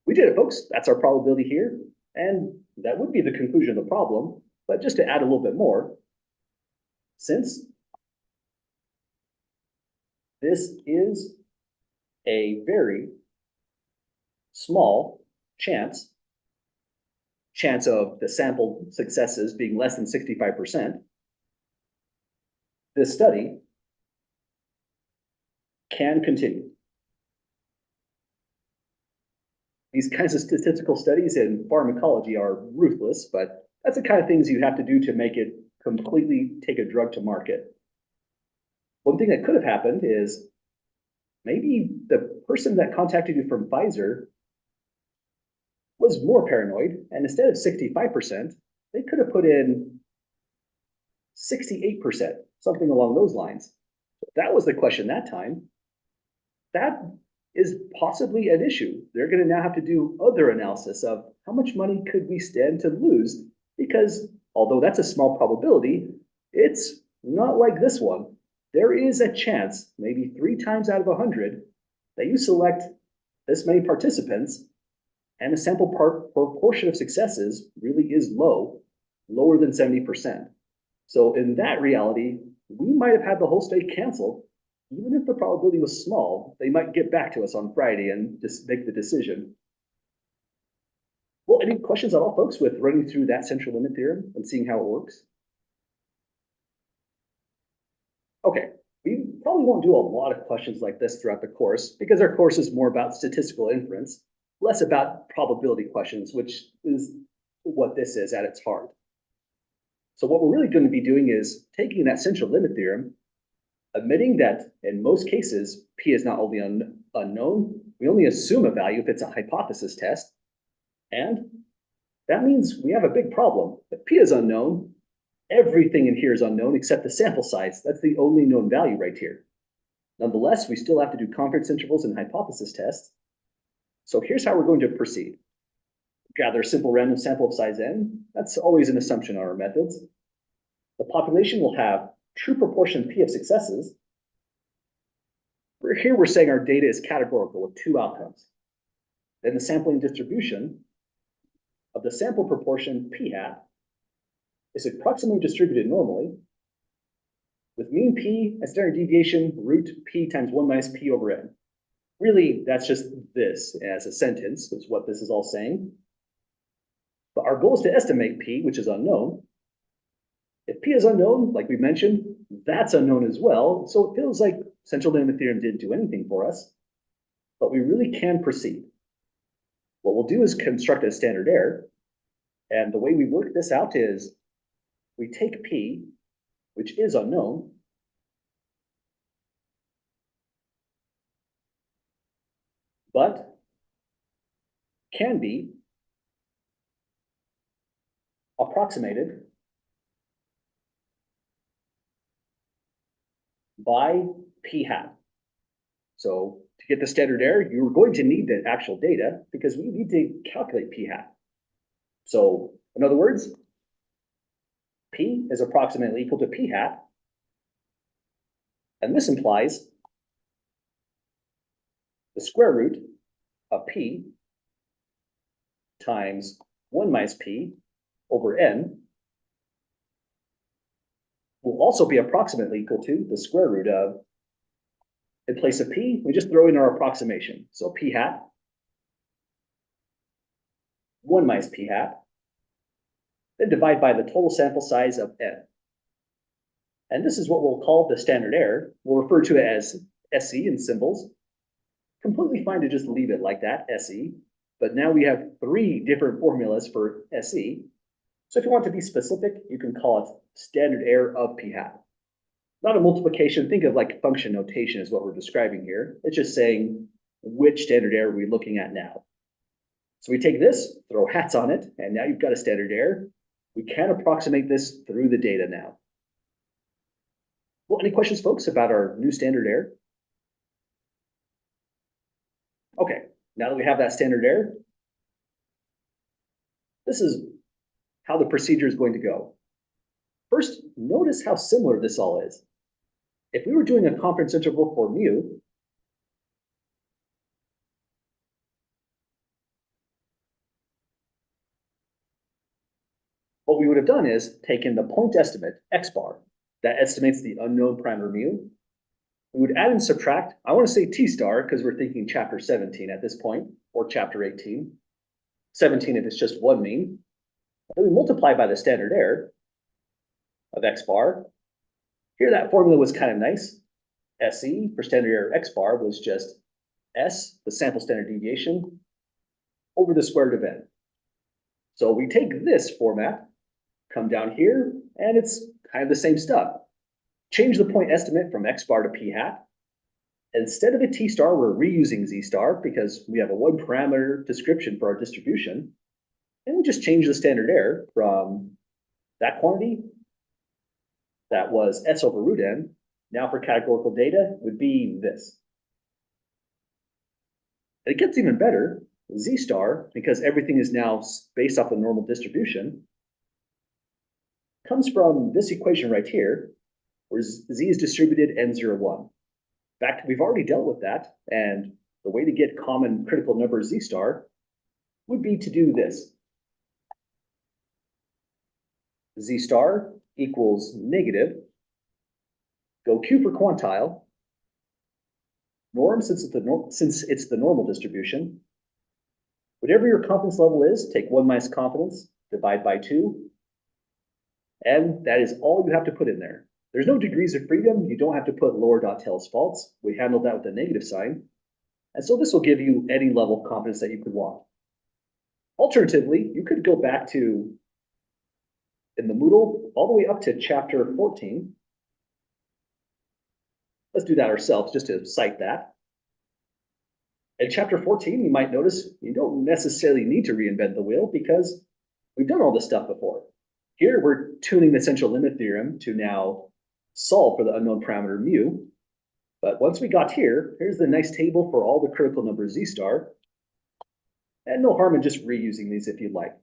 We did it, folks. That's our probability here. And that would be the conclusion of the problem. But just to add a little bit more, since this is a very small chance of the sample successes being less than 65%, this study can continue. These kinds of statistical studies in pharmacology are ruthless, but that's the kind of things you have to do to make it completely take a drug to market. One thing that could have happened is maybe the person that contacted you from Pfizer was more paranoid, and instead of 65%, they could have put in 68%, something along those lines. That was the question that time. That is possibly an issue. They're going to now have to do other analysis of how much money could we stand to lose, because although that's a small probability, it's not like this one. There is a chance, maybe 3 times out of 100, that you select this many participants and the sample proportion of successes really is low, lower than 70%. So in that reality, we might have had the whole study canceled. Even if the probability was small, they might get back to us on Friday and just make the decision. Well, any questions at all, folks, with running through that central limit theorem and seeing how it works? Okay, we probably won't do a lot of questions like this throughout the course because our course is more about statistical inference, less about probability questions, which is what this is at its heart. So what we're really going to be doing is taking that central limit theorem, admitting that in most cases, P is not only unknown, we only assume a value if it's a hypothesis test. And that means we have a big problem. If P is unknown, everything in here is unknown except the sample size. That's the only known value right here. Nonetheless, we still have to do confidence intervals and hypothesis tests. So here's how we're going to proceed. Gather a simple random sample of size n. That's always an assumption on our methods. The population will have true proportion P of successes. Here we're saying our data is categorical with 2 outcomes. Then the sampling distribution of the sample proportion P hat is approximately distributed normally with mean P and standard deviation root P times 1 minus P over n. Really, that's just this as a sentence, is what this is all saying. But our goal is to estimate P, which is unknown. If P is unknown, like we mentioned, that's unknown as well. So it feels like central limit theorem didn't do anything for us. but we really can proceed. What we'll do is construct a standard error. And the way we work this out is we take P, which is unknown, but can be approximated by P hat. So to get the standard error, you're going to need the actual data because we need to calculate P hat. So in other words, P is approximately equal to P hat. And this implies the square root of P times 1 minus P over N will also be approximately equal to the square root of, in place of P, we just throw in our approximation. So P hat, 1 minus P hat, then divide by the total sample size of N. And this is what we'll call the standard error. We'll refer to it as SE in symbols. Completely fine to just leave it like that, SE. But now we have 3 different formulas for SE. So if you want to be specific, you can call it standard error of P hat. Not a multiplication. Think of like function notation is what we're describing here. It's just saying which standard error are we looking at now. So we take this, throw hats on it, and now you've got a standard error. We can approximate this through the data now. Well, any questions, folks, about our new standard error? Okay, now that we have that standard error, this is how the procedure is going to go. First, notice how similar this all is. If we were doing a confidence interval for mu, what we would have done is taken the point estimate, x bar, that estimates the unknown parameter mu. We would add and subtract, I want to say t star because we're thinking chapter 17 at this point, or chapter 18. 17 if it's just one mean. Then we multiply by the standard error of x bar. Here that formula was kind of nice. SE for standard error x bar was just S, the sample standard deviation, over the square root of N. So we take this format, come down here, and it's kind of the same stuff. Change the point estimate from x bar to P hat. Instead of a t star, we're reusing z star because we have a one parameter description for our distribution. And we just change the standard error from that quantity that was S over root N. Now for categorical data would be this. And it gets even better. Z star, because everything is now based off the normal distribution, comes from this equation right here, where z is distributed n0, 1. In fact, we've already dealt with that, and the way to get common critical number z star would be to do this. Z star equals negative, go Q for quantile, norm since it's the normal distribution. Whatever your confidence level is, take 1 minus confidence, divide by 2, and that is all you have to put in there. There's no degrees of freedom. You don't have to put lower.tails false. We handled that with a negative sign. And so this will give you any level of confidence that you could want. Alternatively, you could go back to, in the Moodle, all the way up to chapter 14. Let's do that ourselves just to cite that. In chapter 14, you might notice you don't necessarily need to reinvent the wheel because we've done all this stuff before. Here, we're tuning the central limit theorem to now solve for the unknown parameter mu. But once we got here, here's the nice table for all the critical numbers z star. And no harm in just reusing these if you'd like.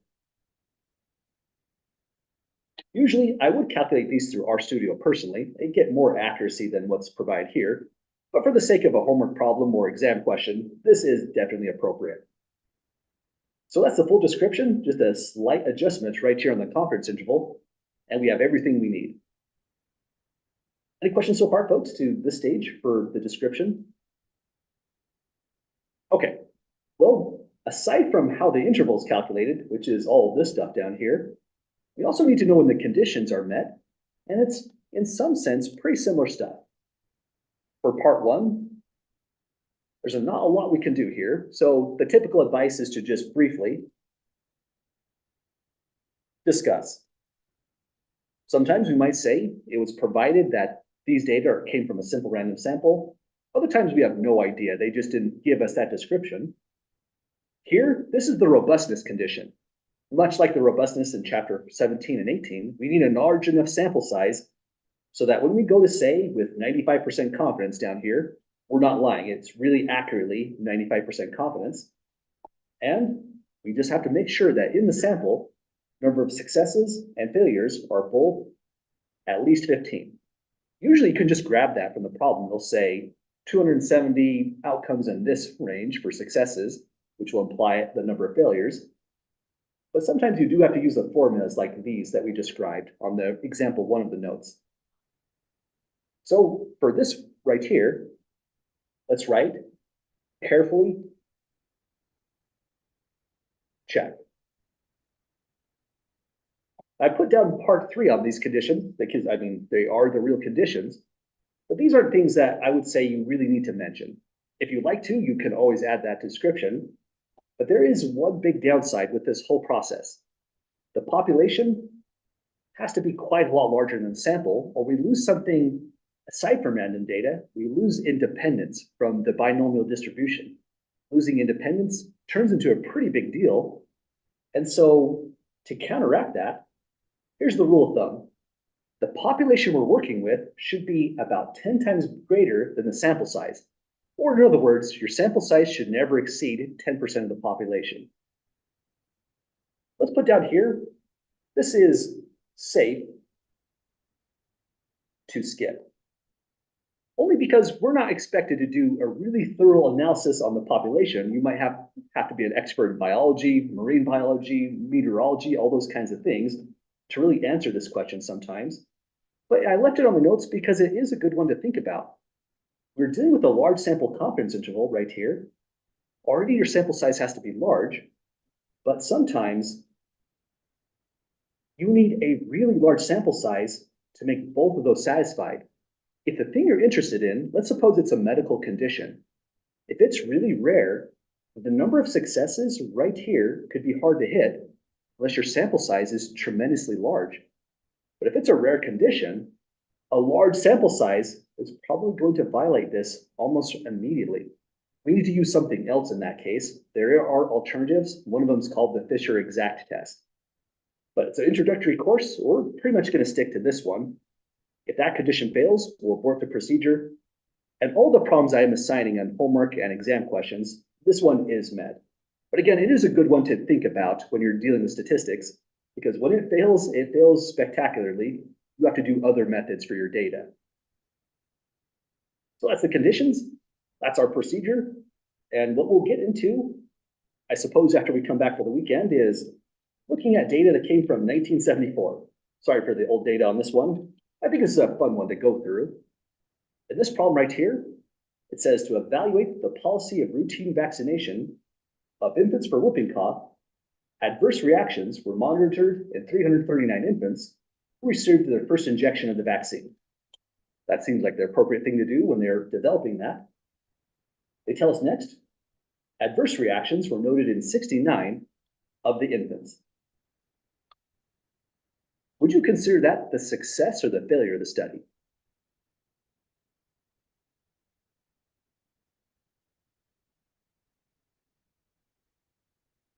Usually, I would calculate these through RStudio personally. They get more accuracy than what's provided here. But for the sake of a homework problem or exam question, this is definitely appropriate. So that's the full description, just a slight adjustment right here on the confidence interval, and we have everything we need. Any questions so far, folks, to this stage for the description? Okay, well, aside from how the interval is calculated, which is all of this stuff down here, we also need to know when the conditions are met, and it's, in some sense, pretty similar stuff. For part 1, There's not a lot we can do here. So the typical advice is to just briefly discuss. Sometimes we might say it was provided that these data came from a simple random sample. Other times we have no idea. They just didn't give us that description. Here, this is the robustness condition. Much like the robustness in chapter 17 and 18, we need a large enough sample size so that when we go to say with 95% confidence down here, we're not lying. It's really accurately 95% confidence. And we just have to make sure that in the sample, number of successes and failures are both at least 15. Usually you can just grab that from the problem. They'll say 270 outcomes in this range for successes, which will imply the number of failures. But sometimes you do have to use the formulas like these that we described on the example 1 of the notes. So for this right here, let's write carefully check. I put down part 3 on these conditions because, I mean, they are the real conditions, but these aren't things that I would say you really need to mention. If you'd like to, you can always add that description, but there is one big downside with this whole process. The population has to be quite a lot larger than the sample, or we lose something aside from random data. We lose independence from the binomial distribution. Losing independence turns into a pretty big deal. And so to counteract that, here's the rule of thumb. The population we're working with should be about 10 times greater than the sample size. Or in other words, your sample size should never exceed 10% of the population. Let's put down here, this is safe to skip. Only because we're not expected to do a really thorough analysis on the population. You might have to be an expert in biology, marine biology, meteorology, all those kinds of things to really answer this question sometimes. But I left it on the notes because it is a good one to think about. We're dealing with a large sample confidence interval right here. Already your sample size has to be large, but sometimes you need a really large sample size to make both of those satisfied. If the thing you're interested in, let's suppose it's a medical condition. If it's really rare, the number of successes right here could be hard to hit unless your sample size is tremendously large. But if it's a rare condition, a large sample size is probably going to violate this almost immediately. We need to use something else in that case. There are alternatives. One of them is called the Fisher exact test. But it's an introductory course. We're pretty much going to stick to this one. If that condition fails, we'll abort the procedure. And all the problems I am assigning on homework and exam questions, this one is met. But again, it is a good one to think about when you're dealing with statistics, because when it fails spectacularly. You have to do other methods for your data. So that's the conditions. That's our procedure. And what we'll get into, I suppose, after we come back for the weekend is looking at data that came from 1974. Sorry for the old data on this one. I think this is a fun one to go through. In this problem right here, it says to evaluate the policy of routine vaccination of infants for whooping cough, adverse reactions were monitored in 339 infants who received their first injection of the vaccine. That seems like the appropriate thing to do when they're developing that. They tell us next, adverse reactions were noted in 69 of the infants. Would you consider that the success or the failure of the study?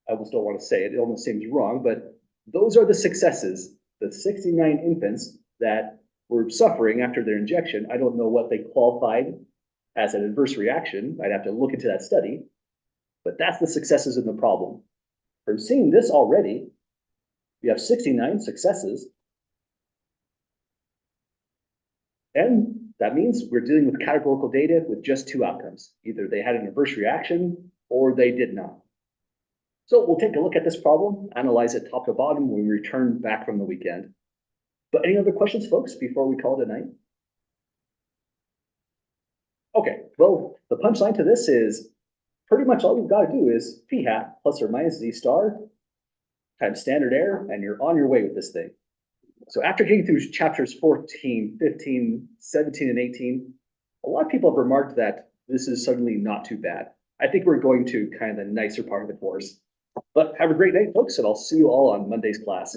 I almost don't want to say it, it almost seems wrong, but those are the successes. The 69 infants that were suffering after their injection, I don't know what they qualified as an adverse reaction. I'd have to look into that study, but that's the successes in the problem. From seeing this already, we have 69 successes. And that means we're dealing with categorical data with just 2 outcomes. Either they had an adverse reaction or they did not. So we'll take a look at this problem, analyze it top to bottom when we return back from the weekend. But any other questions, folks, before we call it a night? Okay, well, the punchline to this is pretty much all you've got to do is p hat plus or minus z star times standard error, and you're on your way with this thing. So after getting through chapters 14, 15, 17, and 18, a lot of people have remarked that this is suddenly not too bad. I think we're going to kind of the nicer part of the course. But have a great day, folks, and I'll see you all on Monday's class.